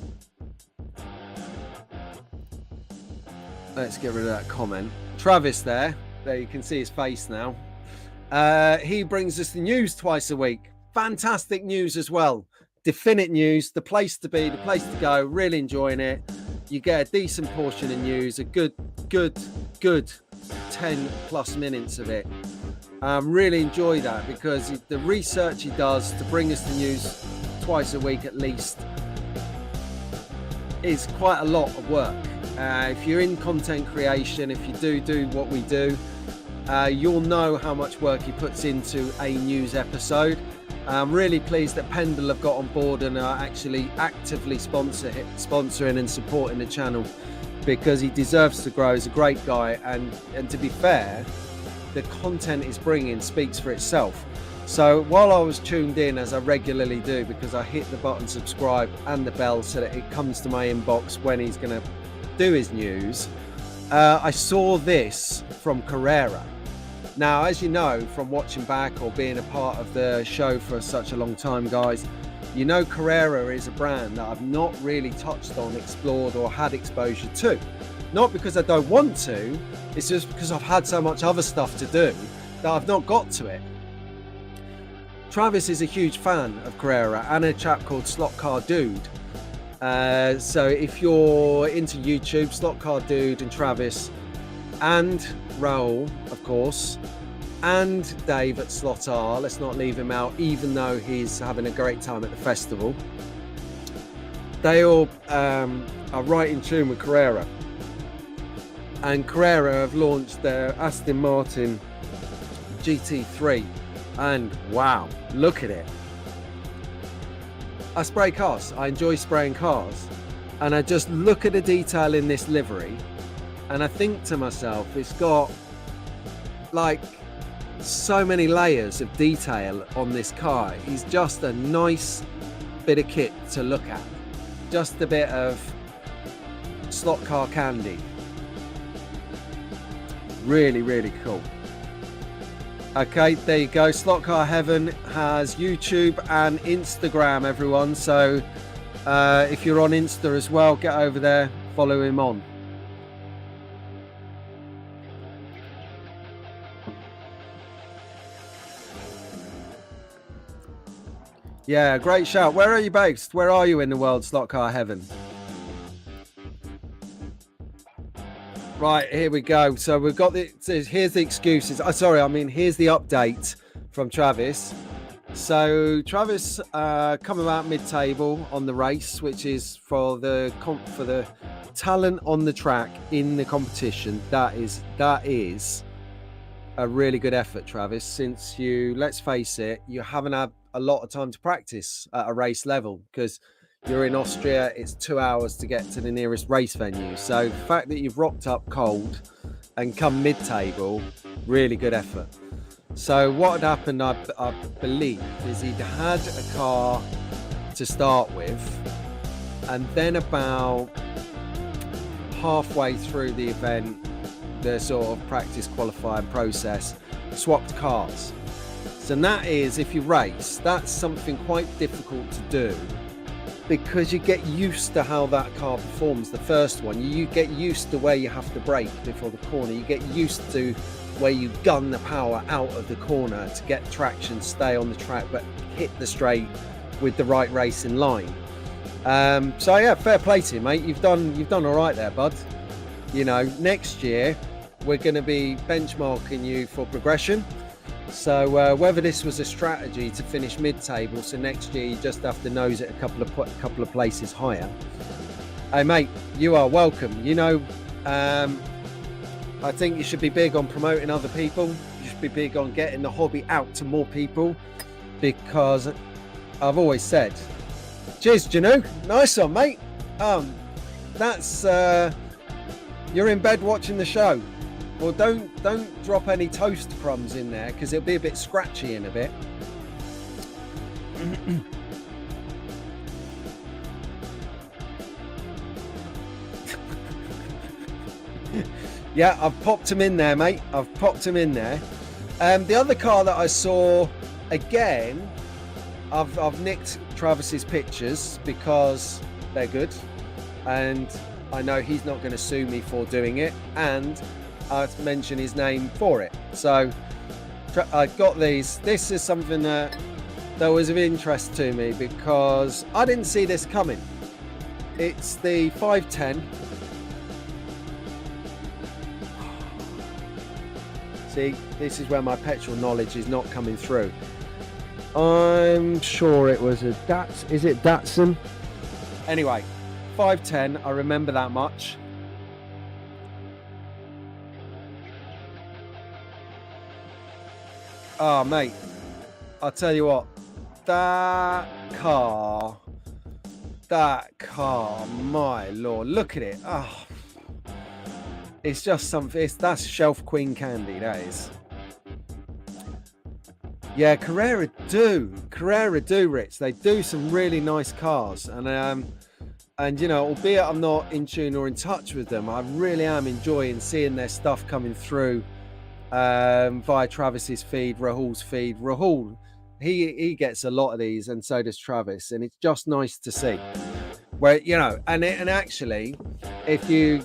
Let's get rid of that comment. Travis there you can see his face now. He brings us the news twice a week. Fantastic news as well. Definite news, the place to be, the place to go. Really enjoying it. you get a decent portion of news, a good 10 plus minutes of it. Really enjoy that, because the research he does to bring us the news twice a week at least is quite a lot of work. If you're in content creation, if you do what we do, you'll know how much work he puts into a news episode. I'm really pleased that Pendle have got on board and are actually actively sponsoring and supporting the channel, because he deserves to grow. He's a great guy, and to be fair, the content he's bringing speaks for itself. So while I was tuned in, as I regularly do, because I hit the button subscribe and the bell so that it comes to my inbox when he's going to do his news, I saw this from Carrera. Now, as you know from watching back or being a part of the show for such a long time, guys, you know Carrera is a brand that I've not really touched on, explored, or had exposure to. Not because I don't want to, it's just because I've had so much other stuff to do that I've not got to it. Travis is a huge fan of Carrera, and a chap called Slot Car Dude. So if you're into YouTube, Slot Car Dude and Travis and Raoul, of course, and Dave at Slot R, let's not leave him out, even though he's having a great time at the festival. They all are right in tune with Carrera. And Carrera have launched their Aston Martin GT3, and wow, look at it. I spray cars, I enjoy spraying cars, and I just look at the detail in this livery and I think to myself, it's got like so many layers of detail on this car. It's just a nice bit of kit to look at, just a bit of slot car candy. Really, really cool. Okay, there you go. Slot Car Heaven has YouTube and Instagram, everyone. So if you're on Insta as well, get over there, follow him on. Yeah, great shout. Where are you based? Where are you in the world, Slot Car Heaven? Right, here we go. So we've got here's the excuses. Here's the update from Travis. So Travis coming out mid-table on the race, which is for the talent on the track in the competition. That is a really good effort, Travis, since let's face it, you haven't had a lot of time to practice at a race level, because you're in Austria, it's 2 hours to get to the nearest race venue. So the fact that you've rocked up cold and come mid-table, really good effort. So what had happened, I believe, is he'd had a car to start with, and then about halfway through the event, the sort of practice qualifying process, swapped cars. So that is, if you race, that's something quite difficult to do, because you get used to how that car performs. The first one, you get used to where you have to brake before the corner. You get used to where you gun the power out of the corner to get traction, stay on the track, but hit the straight with the right racing line. So yeah, fair play to you, mate. You've done all right there, bud. You know, next year we're going to be benchmarking you for progression. So whether this was a strategy to finish mid-table, so next year you just have to nose it a couple of places higher. Hey mate, you are welcome. You know, I think you should be big on promoting other people. You should be big on getting the hobby out to more people, because I've always said, cheers Janu, nice one mate. That's you're in bed watching the show. Well, don't drop any toast crumbs in there, because it'll be a bit scratchy in a bit. Yeah, I've popped him in there, mate. I've popped him in there. The other car that I saw, again, I've nicked Travis's pictures because they're good, and I know he's not going to sue me for doing it, and I've mentioned his name for it. So I got these. This is something that was of interest to me, because I didn't see this coming. It's the 510. See, this is where my petrol knowledge is not coming through. I'm sure it was a is it Datsun? Anyway, 510, I remember that much. Oh, mate, I'll tell you what, that car, my lord, look at it. Oh, it's just something, that's shelf queen candy, that is. Yeah, Carrera do, Rich. They do some really nice cars, and you know, albeit I'm not in tune or in touch with them, I really am enjoying seeing their stuff coming through via Travis's feed, Rahul's feed. Rahul, he gets a lot of these, and so does Travis, and it's just nice to see. Where, you know, and actually, if you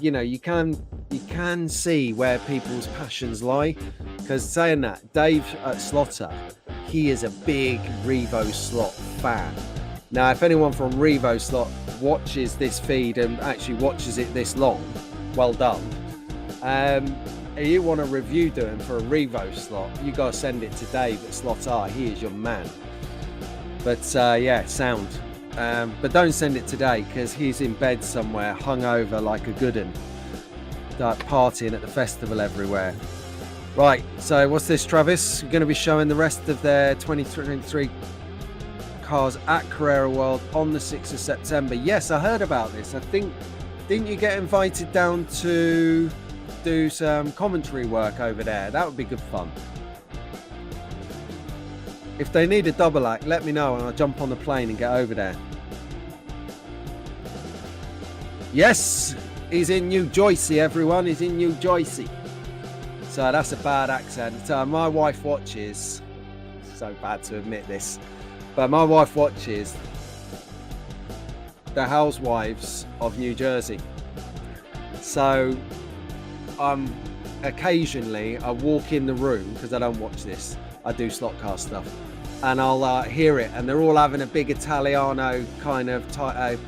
can see where people's passions lie. Because saying that, Dave at Slotter, he is a big Revo Slot fan. Now, if anyone from Revo Slot watches this feed and actually watches it this long, well done. If you want a review doing for a Revo Slot, you got to send it to Dave at Slotter. He is your man. But yeah, sound. But don't send it today, because he's in bed somewhere, hungover like a good one, like partying at the festival everywhere. Right, so what's this, Travis? You're going to be showing the rest of their 2023 cars at Carrera World on the 6th of September. Yes, I heard about this. I think, didn't you get invited down to do some commentary work over there? That would be good fun. If they need a double act, let me know and I'll jump on the plane and get over there. Yes, he's in New Jersey, everyone. He's in New Jersey. So that's a bad accent. My wife watches, so bad to admit this, but my wife watches The Housewives of New Jersey. So occasionally I walk in the room, because I don't watch this, I do slot car stuff, and I'll hear it, and they're all having a big Italiano kind of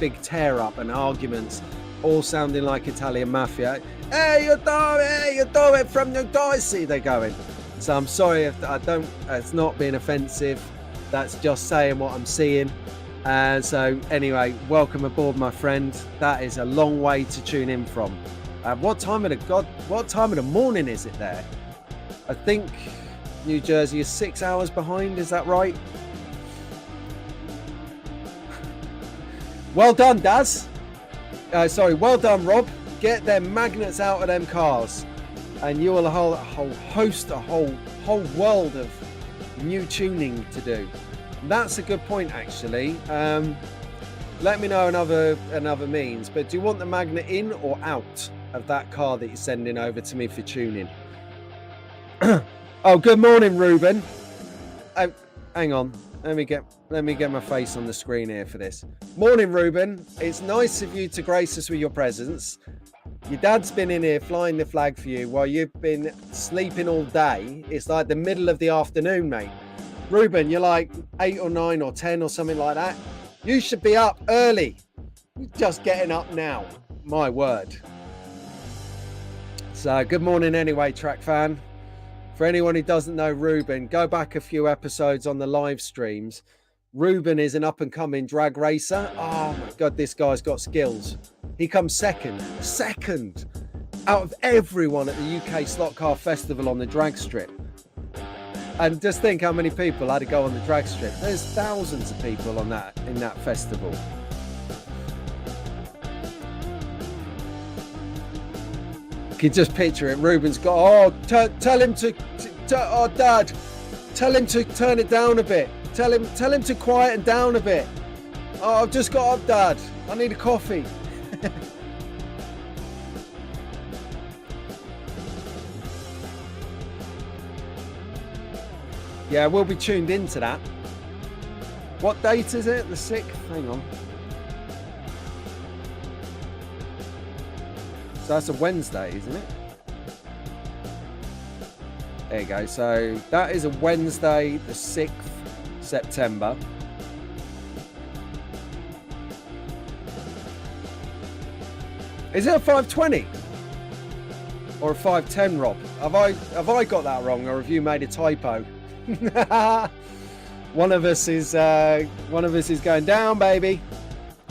big tear up and arguments, all sounding like Italian mafia. Hey, you do it from New Jersey, they're going. So I'm sorry if I don't, it's not being offensive, that's just saying what I'm seeing. And so anyway, welcome aboard, my friend. That is a long way to tune in from. What time of the morning is it there? I think New Jersey is 6 hours behind, is that right? Well done, Daz. Sorry, well done, Rob. Get them magnets out of them cars, and you will host a whole world of new tuning to do. That's a good point, actually. Let me know another means, but do you want the magnet in or out of that car that you're sending over to me for tuning? Oh, good morning, Ruben. Oh, hang on. Let me get my face on the screen here for this. Morning, Ruben. It's nice of you to grace us with your presence. Your dad's been in here flying the flag for you while you've been sleeping all day. It's like the middle of the afternoon, mate. Ruben, you're like 8 or 9 or 10 or something like that. You should be up early. You're just getting up now. My word. So good morning anyway, track fan. For anyone who doesn't know Ruben, go back a few episodes on the live streams. Ruben is an up-and-coming drag racer. Oh my God, this guy's got skills. He comes second out of everyone at the UK Slot Car Festival on the drag strip. And just think how many people had to go on the drag strip. There's thousands of people on that in that festival. You can just picture it. Ruben's got, tell him to Dad, tell him to turn it down a bit. Tell him to quieten down a bit. Oh, I've just got up, Dad. I need a coffee. Yeah, we'll be tuned into that. What date is it? The 6th? Hang on. So that's a Wednesday, isn't it? There you go. So that is a Wednesday, the 6th September. Is it a 520 or a 510, Rob? Have I got that wrong, or have you made a typo? One of us is going down, baby.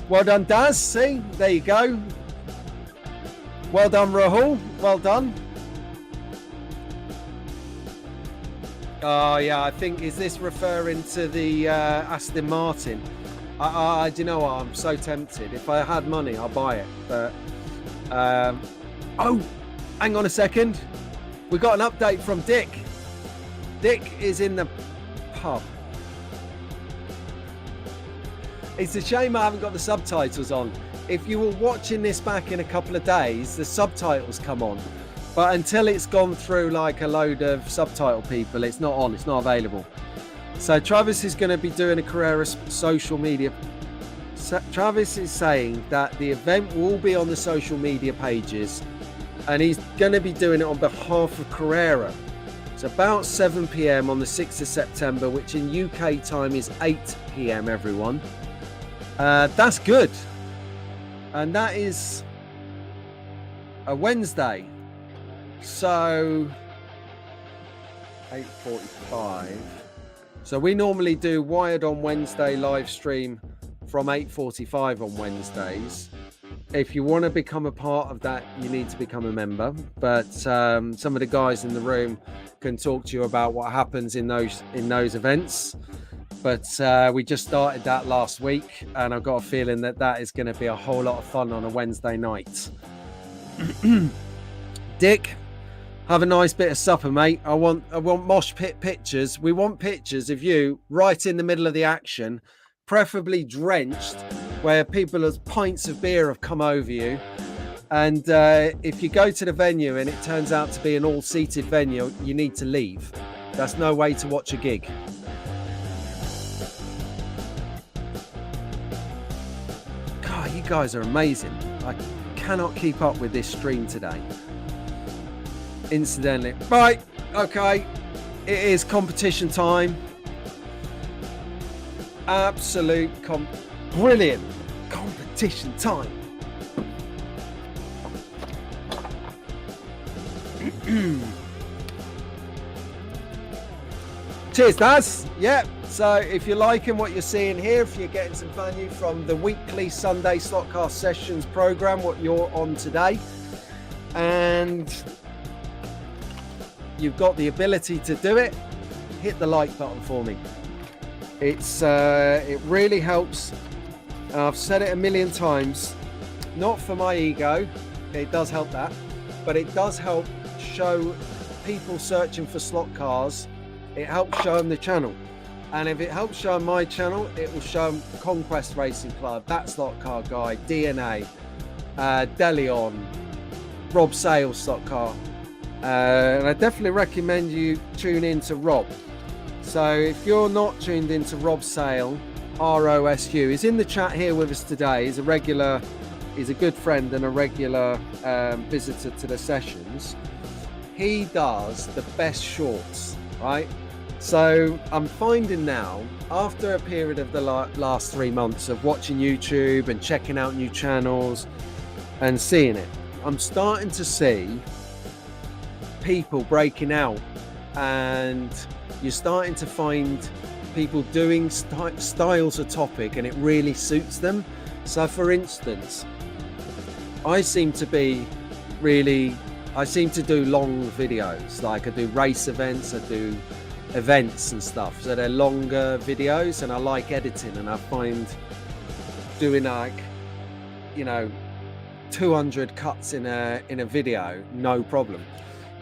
Well done, Daz. See, there you go. Well done, Rahul. Well done. Oh yeah, I think, is this referring to the Aston Martin? Do you know what? I'm so tempted. If I had money, I'll buy it. But oh, hang on a second. We got an update from Dick. Dick is in the pub. It's a shame I haven't got the subtitles on. If you were watching this back in a couple of days, the subtitles come on. But until it's gone through like a load of subtitle people, it's not on, it's not available. So Travis is going to be doing a Carrera social media. Travis is saying that the event will be on the social media pages, and he's going to be doing it on behalf of Carrera. It's about 7 p.m. on the 6th of September, which in UK time is 8 p.m. everyone. That's good. And that is a Wednesday. So 8:45. So we normally do Wired on Wednesday live stream from 8:45 on Wednesdays. If you want to become a part of that, you need to become a member. But some of the guys in the room can talk to you about what happens in those events. But we just started that last week, and I've got a feeling that that is going to be a whole lot of fun on a Wednesday night. Dick, have a nice bit of supper, mate. I want mosh pit pictures. We want pictures of you right in the middle of the action, preferably drenched, where people's pints of beer have come over you. And if you go to the venue and it turns out to be an all-seated venue, you need to leave. That's no way to watch a gig. God, you guys are amazing. I cannot keep up with this stream today. Incidentally, right, okay, it is competition time. Absolute brilliant competition time. Cheers, Daz. Yeah, so if you're liking what you're seeing here, if you're getting some value from the weekly Sunday Slot Car Sessions program, what you're on today, and you've got the ability to do it, hit the like button for me. It really helps. I've said it a million times, not for my ego, it does help that, but it does help show people searching for slot cars. It helps show them the channel, and if it helps show them my channel, it will show them Conquest Racing Club, That Slot Car Guy, DNA, Deleon, Rob Sales Slot Car. And I definitely recommend you tune in to Rob. So if you're not tuned into Rob Sale, ROSU, he's in the chat here with us today. He's a good friend and a regular visitor to the sessions. He does the best shorts, right? So I'm finding now, after a period of the last 3 months of watching YouTube and checking out new channels and seeing it, I'm starting to see people breaking out, and you're starting to find people doing styles of topic and it really suits them. So for instance, I seem to do long videos, like I do race events, I do events and stuff, so they're longer videos, and I like editing, and I find doing 200 cuts in a video, no problem.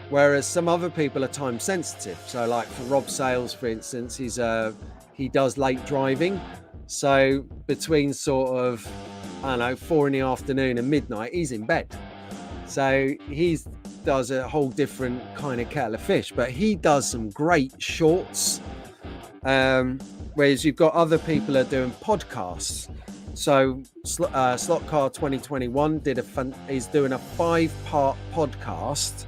Whereas some other people are time sensitive. So like for Rob Sales, for instance, he does late driving. So between sort of, 4 in the afternoon and midnight, he's in bed. So he does a whole different kind of kettle of fish, but he does some great shorts. Whereas you've got other people that are doing podcasts. So Slot Car 2021 is doing a 5-part podcast.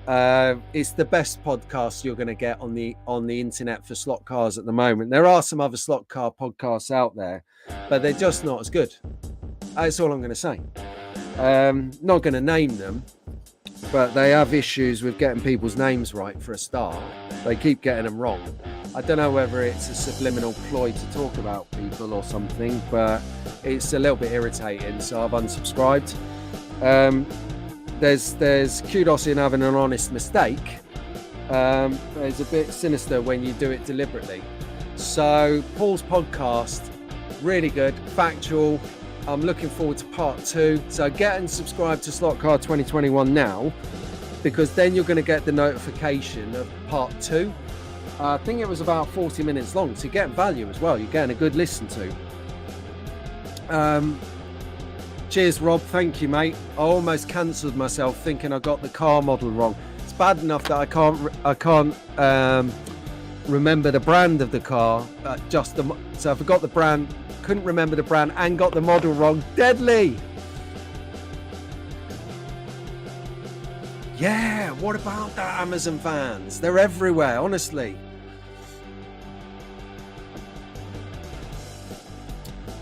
It's the best podcast you're going to get on the internet for slot cars at the moment. There are some other slot car podcasts out there, but they're just not as good. That's all I'm going to say. Not going to name them, but they have issues with getting people's names right for a start. They keep getting them wrong. I don't know whether it's a subliminal ploy to talk about people or something, but it's a little bit irritating, so I've unsubscribed. There's kudos in having an honest mistake. It's a bit sinister when you do it deliberately. So Paul's podcast, really good, factual. I'm looking forward to part 2. So get and subscribe to Slot Car 2021 now, because then you're going to get the notification of part 2. I think it was about 40 minutes long, so you get value as well. You're getting a good listen to. Cheers, Rob. Thank you, mate. I almost cancelled myself thinking I got the car model wrong. It's bad enough that I can't remember the brand of the car. So I forgot the brand, couldn't remember the brand, and got the model wrong. Deadly. Yeah, what about that Amazon vans? They're everywhere, honestly.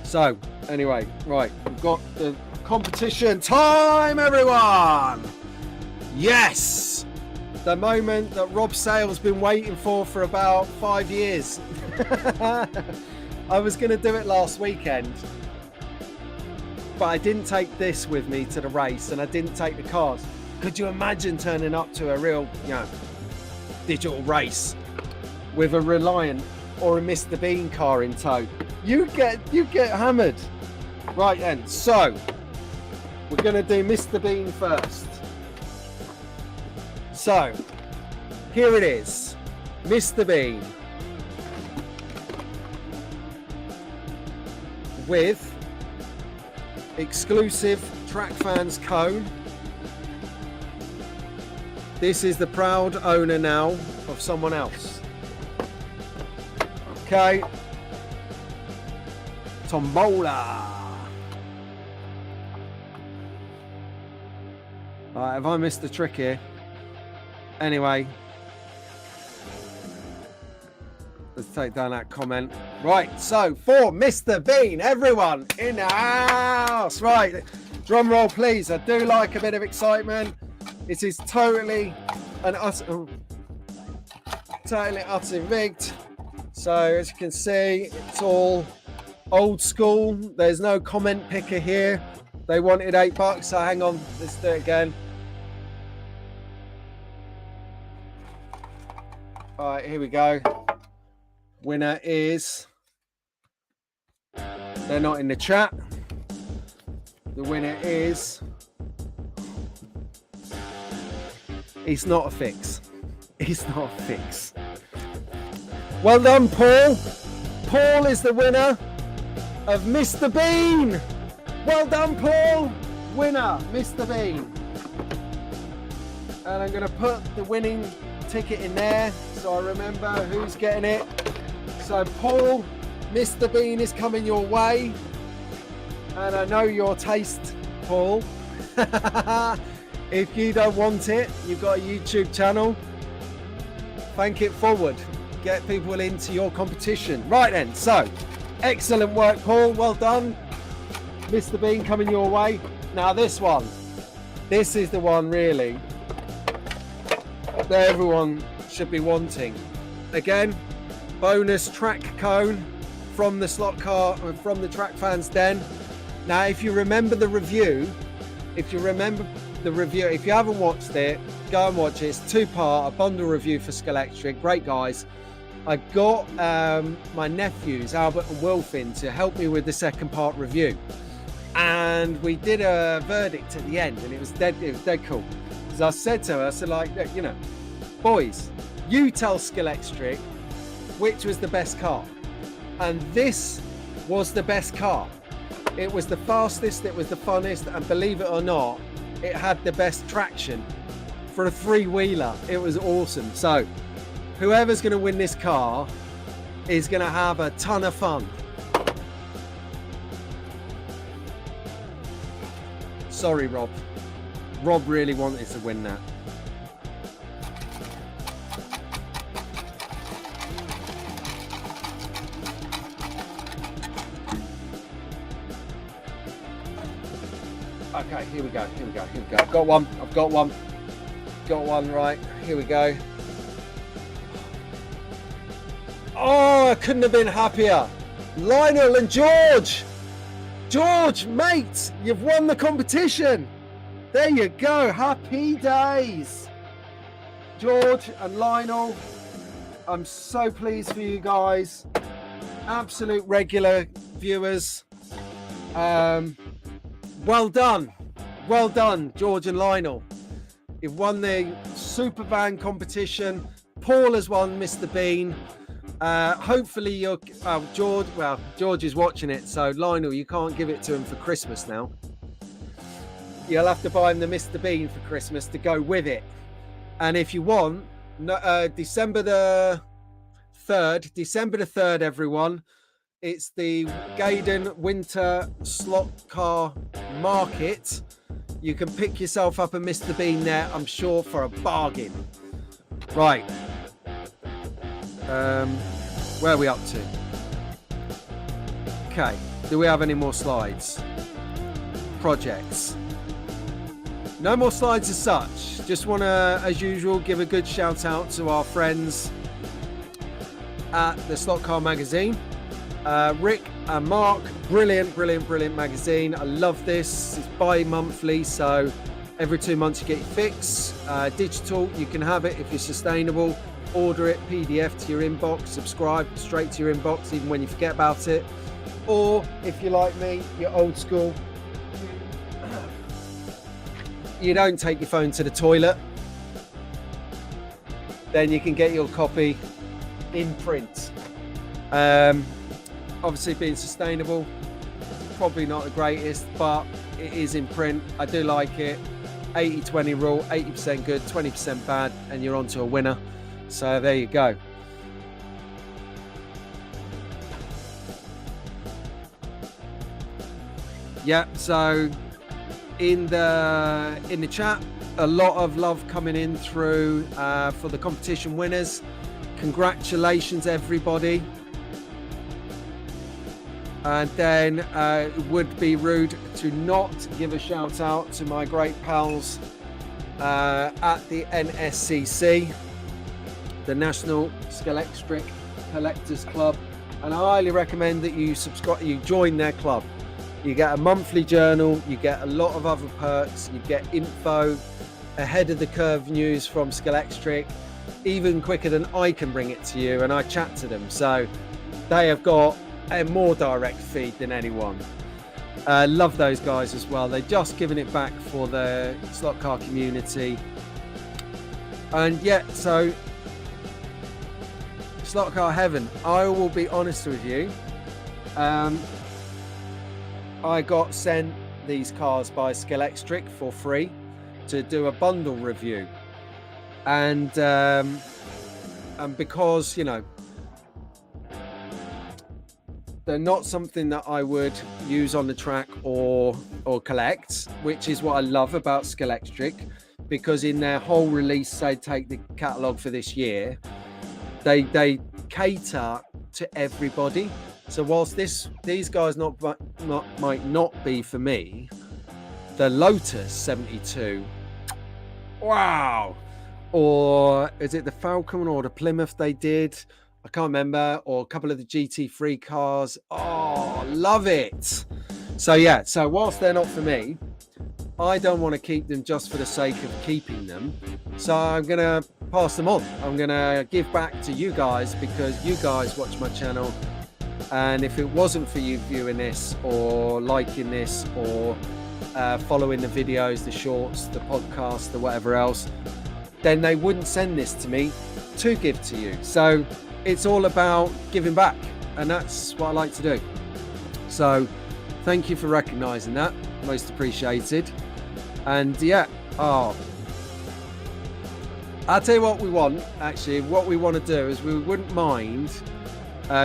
So, anyway, right, we've got the competition time, everyone! Yes! The moment that Rob Sale's been waiting for about 5 years. I was going to do it last weekend, but I didn't take this with me to the race, and I didn't take the cars. Could you imagine turning up to a real, digital race with a Reliant or a Mr. Bean car in tow? You get hammered. Right then, so we're going to do Mr. Bean first. So here it is, Mr. Bean with exclusive Track Fans cone. This is the proud owner now of someone else. Okay. Tombola. Alright, have I missed the trick here? Anyway. Let's take down that comment. Right, so for Mr. Bean, everyone in the house. Right, drum roll please. I do like a bit of excitement. It is totally and utterly rigged. So as you can see, it's all old school. There's no comment picker here. They wanted $8, so hang on, let's do it again. All right, here we go. Winner is, they're not in the chat. The winner is, it's not a fix. It's not a fix. Well done, Paul. Paul is the winner of Mr. Bean. Well done, Paul. Winner, Mr. Bean. And I'm going to put the winning ticket in there so I remember who's getting it. So, Paul, Mr. Bean is coming your way. And I know your taste, Paul. If you don't want it, you've got a YouTube channel. Thank it forward. Get people into your competition. Right then, so excellent work, Paul. Well done. Mr. Bean coming your way. Now this one. This is the one really that everyone should be wanting. Again, bonus track cone from the slot car, from the Track Fans Den. Now, if you remember the review, if you haven't watched it, go and watch it. It's 2-part, a bundle review for Scalextric. Great guys. I got my nephews, Albert and Wilfin, to help me with the 2nd-part review. And we did a verdict at the end, and it was dead cool. Because I said to her, boys, you tell Scalextric which was the best car. And this was the best car. It was the fastest, it was the funnest, and believe it or not, it had the best traction for a 3-wheeler. It was awesome. So whoever's going to win this car is going to have a ton of fun. Sorry, Rob. Rob really wanted to win that. Okay, here we go. I've got one. Got one, right. Here we go. Oh, I couldn't have been happier. Lionel and George. George, mate, you've won the competition. There you go. Happy days. George and Lionel, I'm so pleased for you guys. Absolute regular viewers. Well done, George and Lionel. You've won the super van competition. Paul has won Mr. Bean. Hopefully you're George is watching it, so Lionel, you can't give it to him for Christmas now. You'll have to buy him the Mr. Bean for Christmas to go with it. And if you want, December the 3rd, everyone, it's the Gaydon Winter Slot Car Market. You can pick yourself up a Mr. Bean there, I'm sure, for a bargain. Right. Where are we up to? Okay. Do we have any more slides? Projects. No more slides as such. Just want to, as usual, give a good shout out to our friends at the Slot Car Magazine. Rick and Mark, brilliant magazine. I love this. It's bi-monthly, so every 2 months you get your fix. Digital, you can have it if you're sustainable. Order it, PDF to your inbox, subscribe straight to your inbox even when you forget about it. Or if you're like me, you're old school, you don't take your phone to the toilet, then you can get your copy in print. Obviously being sustainable, probably not the greatest, but it is in print. I do like it. 80-20 rule, 80% good, 20% bad, and you're on to a winner. So there you go. Yeah, so in the chat, a lot of love coming in through for the competition winners. Congratulations, everybody. And then it would be rude to not give a shout out to my great pals at the NSCC, the National Scalextric Collectors Club, and I highly recommend that you join their club. You get a monthly journal, you get a lot of other perks, you get info, ahead of the curve news from Scalextric, even quicker than I can bring it to you, and I chat to them, so they have got a more direct feed than anyone. Love those guys as well. They're just giving it back for the slot car community. And yeah, so slot car heaven, I will be honest with you, I got sent these cars by Scalextric for free to do a bundle review, and because, you know, they're not something that I would use on the track or collect, which is what I love about Scalextric, because in their whole release, they take the catalogue for this year, they cater to everybody. So whilst these guys might not be for me, the Lotus 72, wow, or is it the Falcon or the Plymouth they did? I can't remember, or a couple of the GT3 cars. Oh, love it. So yeah, so whilst they're not for me, I don't want to keep them just for the sake of keeping them. So I'm going to pass them on. I'm going to give back to you guys, because you guys watch my channel. And if it wasn't for you viewing this or liking this or following the videos, the shorts, the podcast, the whatever else, then they wouldn't send this to me to give to you. So it's all about giving back, and that's what I like to do. So thank you for recognizing that, most appreciated. And yeah, I'll tell you what we want. Actually, what we want to do is we wouldn't mind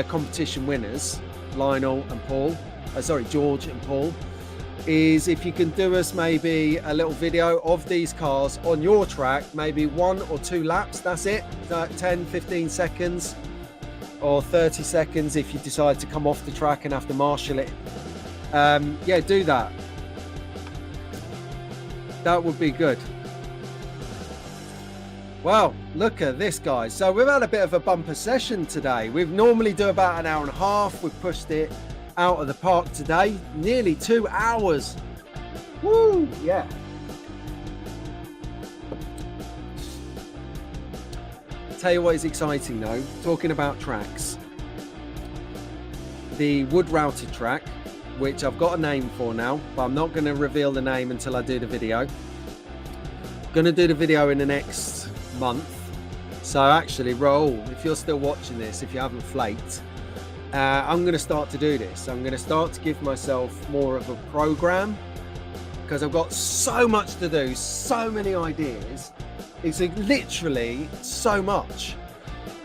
competition winners, Lionel and Paul, George and Paul, is if you can do us maybe a little video of these cars on your track, maybe 1 or 2 laps, that's it, 10-15 seconds or 30 seconds if you decide to come off the track and have to marshal it. Yeah, do that. That would be good. Well, look at this, guys. So we've had a bit of a bumper session today. We normally do about an hour and a half. We've pushed it out of the park today. Nearly 2 hours. Woo, yeah. Tell you what is exciting though, talking about tracks. The wood routed track, which I've got a name for now, but I'm not going to reveal the name until I do the video. I'm going to do the video in the next month. So actually, Raoul, if you're still watching this, if you haven't flaked, I'm going to start to do this. I'm going to start to give myself more of a program because I've got so much to do, so many ideas. It's literally so much,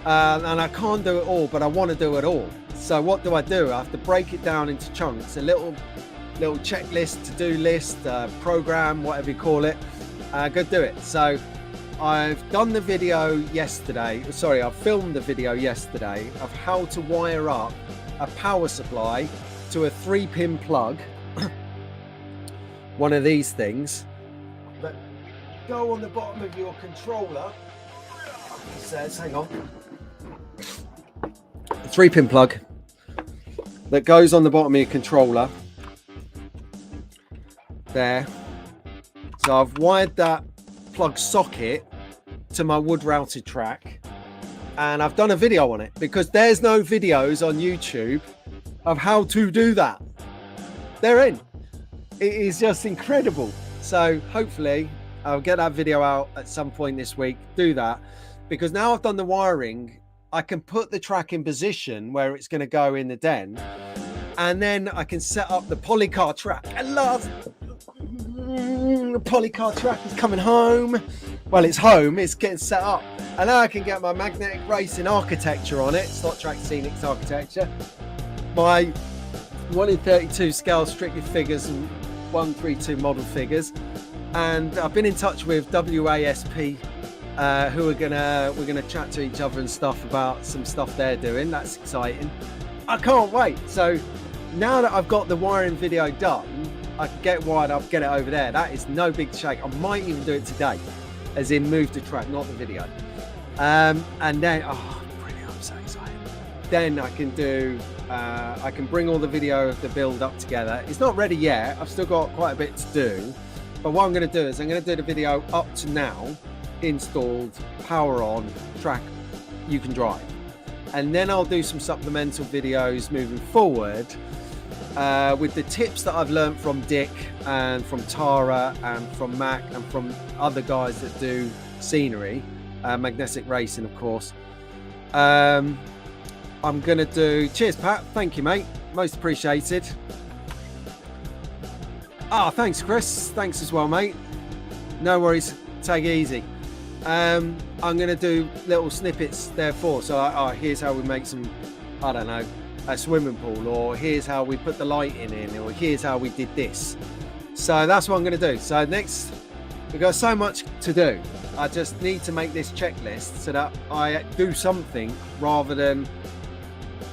and I can't do it all, but I want to do it all. So what do? I have to break it down into chunks, a little checklist, to-do list, program, whatever you call it. Go do it. So I've done the video yesterday. Sorry, I filmed the video yesterday of how to wire up a power supply to a 3-pin plug. One of these things that go on the bottom of your controller. It says, hang on, a 3-pin plug that goes on the bottom of your controller there. So I've wired that plug socket to my wood routed track, and I've done a video on it because there's no videos on YouTube of how to do that. They're in. It is just incredible. So hopefully I'll get that video out at some point this week, do that, because now I've done the wiring, I can put the track in position where it's going to go in the den, and then I can set up the polycar track. I love the polycar track is coming home. Well, it's home, it's getting set up, and now I can get my magnetic racing architecture on it, Slot Track Scenics architecture, my 1 in 32 scale strictly figures and 132 model figures. And I've been in touch with WASP, who we're gonna chat to each other and stuff about some stuff they're doing. That's exciting. I can't wait. So now that I've got the wiring video done, I can get wired up, get it over there. That is no big shake. I might even do it today, as in move the track, not the video. And then, oh, brilliant! I'm so excited. Then I can do. I can bring all the video of the build up together. It's not ready yet. I've still got quite a bit to do. But what I'm going to do is I'm going to do the video up to now, installed, power on, track you can drive. And then I'll do some supplemental videos moving forward with the tips that I've learned from Dick and from Tara and from Mac and from other guys that do scenery, magnetic racing, of course. I'm going to do... Cheers, Pat. Thank you, mate. Most appreciated. Ah, thanks, Chris. Thanks as well, mate. No worries. Take it easy. I'm going to do little snippets therefore. So here's how we make some, I don't know, a swimming pool, or here's how we put the lighting in, or here's how we did this. So that's what I'm going to do. So next, we've got so much to do. I just need to make this checklist so that I do something rather than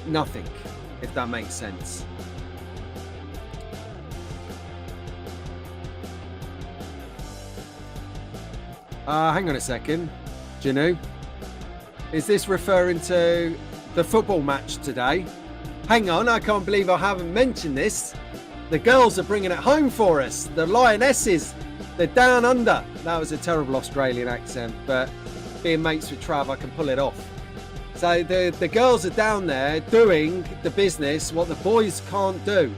nothing, if that makes sense. Hang on a second, Janu. Is this referring to the football match today? Hang on, I can't believe I haven't mentioned this. The girls are bringing it home for us. The Lionesses, they're down under. That was a terrible Australian accent, but being mates with Trav, I can pull it off. So the girls are down there doing the business, what the boys can't do,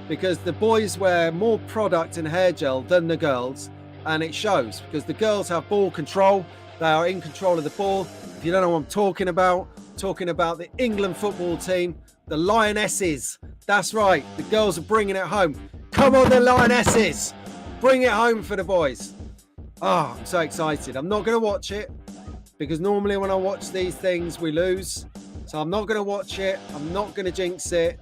because the boys wear more product and hair gel than the girls. And it shows because the girls have ball control. They are in control of the ball. If you don't know what I'm talking about the England football team, the Lionesses. That's right. The girls are bringing it home. Come on, the Lionesses. Bring it home for the boys. Oh, I'm so excited. I'm not going to watch it because normally when I watch these things, we lose. So I'm not going to watch it. I'm not going to jinx it.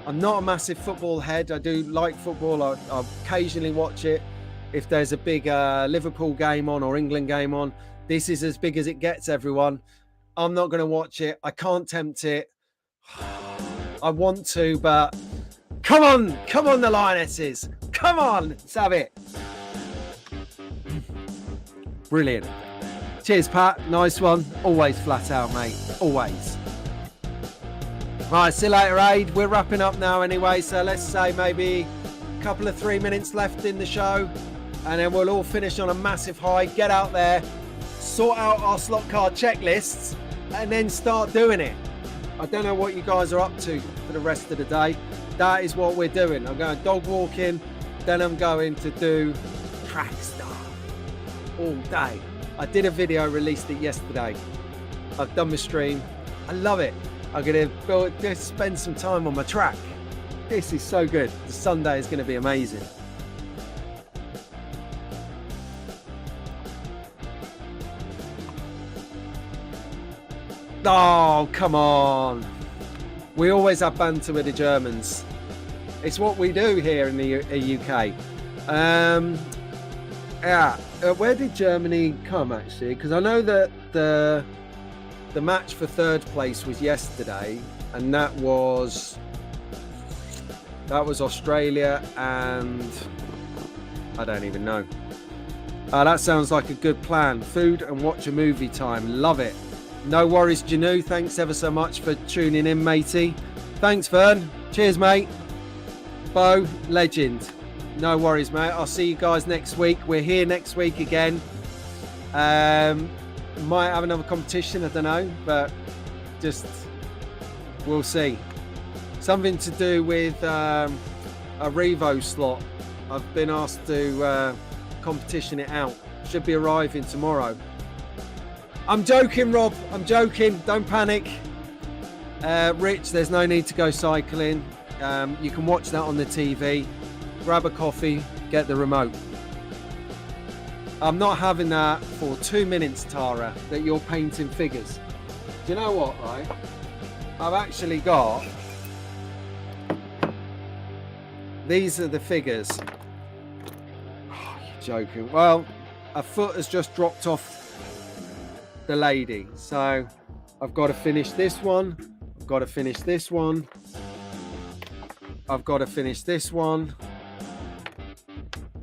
I'm not a massive football head. I do like football. I occasionally watch it. If there's a big Liverpool game on or England game on, this is as big as it gets, everyone. I'm not going to watch it. I can't tempt it. I want to, but come on, the Lionesses. Come on, let's have it. Brilliant. Cheers, Pat. Nice one. Always flat out, mate. Always. Right, see you later, Aid. We're wrapping up now anyway, so let's say maybe a couple of 3 minutes left in the show, and then we'll all finish on a massive high, get out there, sort out our slot car checklists, and then start doing it. I don't know what you guys are up to for the rest of the day. That is what we're doing. I'm going dog walking, then I'm going to do track stuff all day. I did a video, released it yesterday. I've done my stream. I love it. I'm going to spend some time on my track. This is so good. The Sunday is going to be amazing. Oh, come on. We always have banter with the Germans. It's what we do here in the UK. Where did Germany come, actually? Because I know that the match for third place was yesterday, and that was Australia, and I don't even know. That sounds like a good plan. Food and watch a movie time. Love it. No worries, Janu. Thanks ever so much for tuning in, matey. Thanks, Vern. Cheers, mate. Bo, legend. No worries, mate. I'll see you guys next week. We're here next week again. Might have another competition, I don't know, but just we'll see. Something to do with a Revo slot. I've been asked to competition it out. Should be arriving tomorrow. I'm joking, Rob. I'm joking. Don't panic. Rich, there's no need to go cycling. You can watch that on the TV. Grab a coffee, get the remote. I'm not having that for 2 minutes, Tara, that you're painting figures. Do you know what, right? I've actually got... These are the figures. Oh, you're joking. Well, a foot has just dropped off the lady. So I've got to finish this one. I've got to finish this one. I've got to finish this one.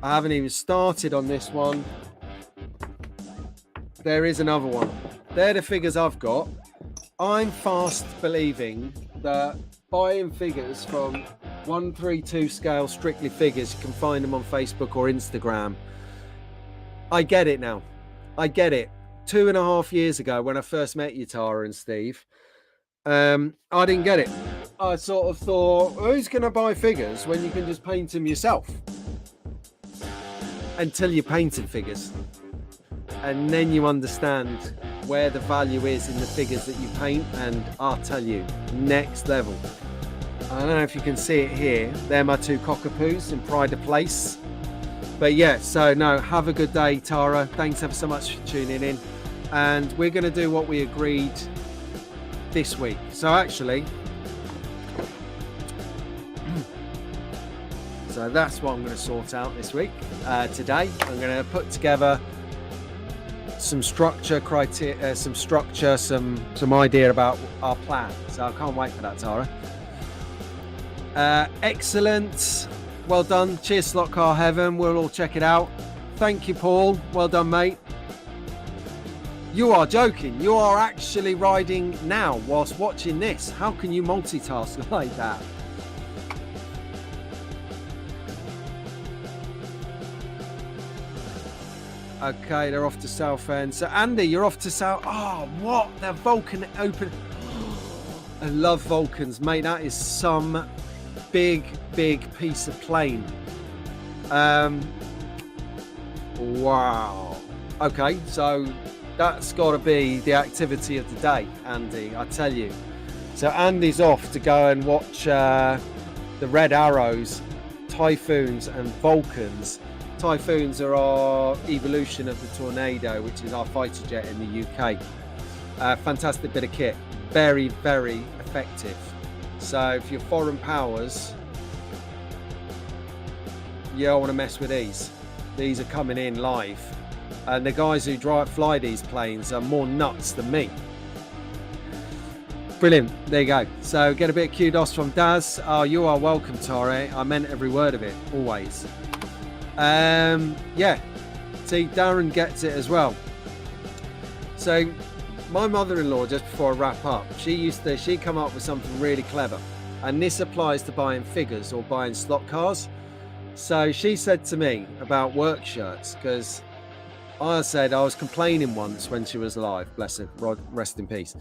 I haven't even started on this one. There is another one. They're the figures I've got. I'm fast believing that buying figures from 132 scale strictly figures, you can find them on Facebook or Instagram. I get it now. I get it. 2.5 years ago when I first met you, Tara and Steve, I didn't get it. I sort of thought, who's going to buy figures when you can just paint them yourself? Until you painted figures, and then you understand where the value is in the figures that you paint, and I'll tell you, next level. I don't know if you can see it here. They're my two cockapoos in pride of place. But yeah, so no, have a good day, Tara. Thanks ever so much for tuning in, and we're going to do what we agreed this week. So actually, so that's what I'm going to sort out this week. Today, I'm going to put together some structure, criteria, some idea about our plan. So I can't wait for that, Tara. Excellent. Well done. Cheers, Slot Car Heaven. We'll all check it out. Thank you, Paul. Well done, mate. You are joking. You are actually riding now whilst watching this. How can you multitask like that? Okay, they're off to Southend. So Andy, you're off to South. Oh, what? They're Vulcan open. I love Vulcans, mate. That is some big piece of plane. Wow. Okay, so that's got to be the activity of the day, Andy, I tell you. So Andy's off to go and watch the Red Arrows, Typhoons and Vulcans. Typhoons are our evolution of the Tornado, which is our fighter jet in the UK. Fantastic bit of kit, very effective. So if you're foreign powers, you don't want to mess with these. These are coming in live, and the guys who fly these planes are more nuts than me. Brilliant. There you go. So get a bit of kudos from Daz. Oh, you are welcome, Tare. I meant every word of it, always. Yeah, See, Darren gets it as well. So my mother-in-law, just before I wrap up, she come up with something really clever, and this applies to buying figures or buying slot cars. So she said to me about work shirts, because I said I was complaining once when she was alive, bless her, rest in peace,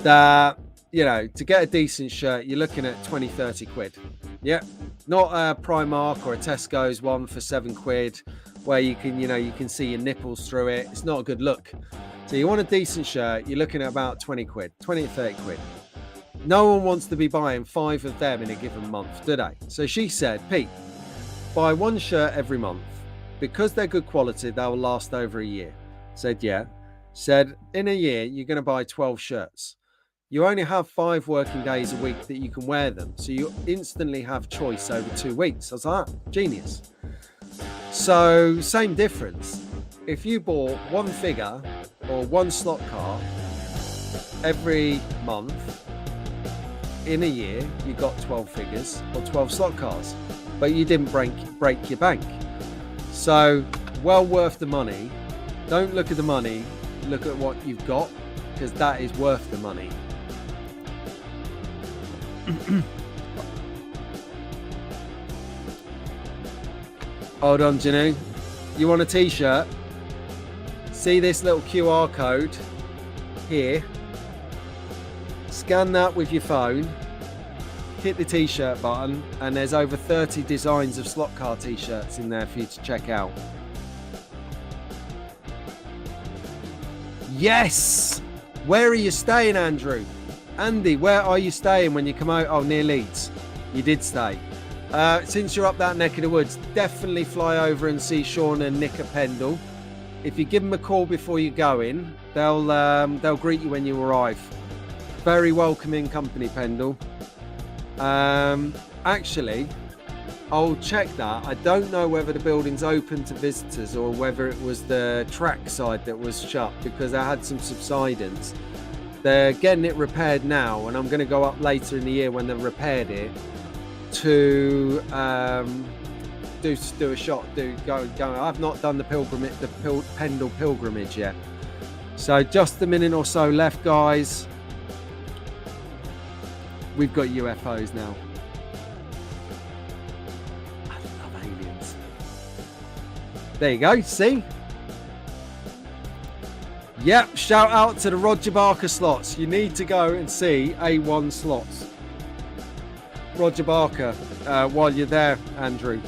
that, you know, to get a decent shirt, you're looking at 20-30 quid. Yeah, not a Primark or a Tesco's one for 7 quid where you can see your nipples through it. It's not a good look. So you want a decent shirt, you're looking at about 20 quid, 20 to 30 quid. No one wants to be buying 5 of them in a given month, do they? So she said, Pete, buy 1 shirt every month. Because they're good quality, they'll last over a year. Said, yeah. Said, in a year, you're going to buy 12 shirts. You only have 5 working days a week that you can wear them. So you instantly have choice over 2 weeks. I was like, genius. So same difference. If you bought 1 figure or 1 slot car every month, in a year, you got 12 figures or 12 slot cars, but you didn't break your bank. So well worth the money. Don't look at the money, look at what you've got, because that is worth the money. Hold on, Janu. You want a t-shirt? See this little QR code here? Scan that with your phone, hit the t-shirt button, and there's over 30 designs of slot car t-shirts in there for you to check out. Yes! Where are you staying, Andrew? Andy, where are you staying when you come out? Oh, near Leeds. You did stay. Since you're up that neck of the woods, definitely fly over and see Sean and Nick at Pendle. If you give them a call before you go in, they'll greet you when you arrive. Very welcoming company, Pendle. Actually, I'll check that. I don't know whether the building's open to visitors or whether it was the track side that was shut because I had some subsidence. They're getting it repaired now, and I'm going to go up later in the year when they've repaired it to do a shot. Go. I've not done the Pendle pilgrimage yet, so just a minute or so left, guys. We've got UFOs now. I love aliens. There you go, see? Yep, shout out to the Roger Barker slots. You need to go and see A1 slots. Roger Barker, while you're there, Andrew.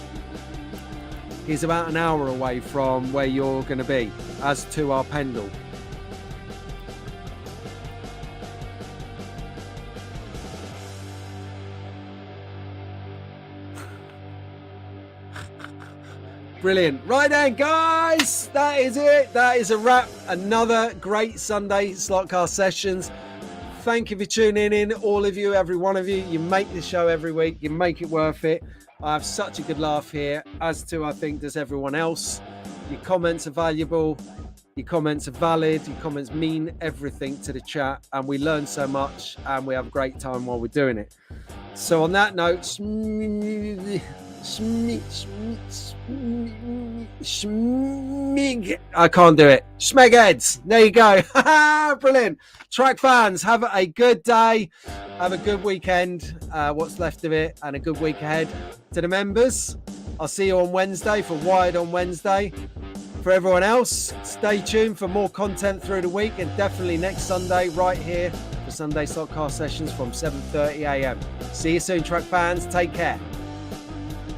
He's about an hour away from where you're going to be, as to our Pendle. Brilliant. Right then, guys, that is it. That is a wrap. Another great Sunday slot car sessions. Thank you for tuning in, all of you, every one of you. You make the show every week. You make it worth it. I have such a good laugh here, as to, I think, does everyone else. Your comments are valuable. Your comments are valid. Your comments mean everything to the chat. And we learn so much, and we have a great time while we're doing it. So on that note, I can't do it. Schmegheads. There you go. Brilliant. Track fans, have a good day. Have a good weekend. What's left of it, and a good week ahead. To the members, I'll see you on Wednesday for Wired on Wednesday. For everyone else, stay tuned for more content through the week, and definitely next Sunday right here for Sunday Slot Car Sessions from 7:30 a.m. See you soon, track fans. Take care.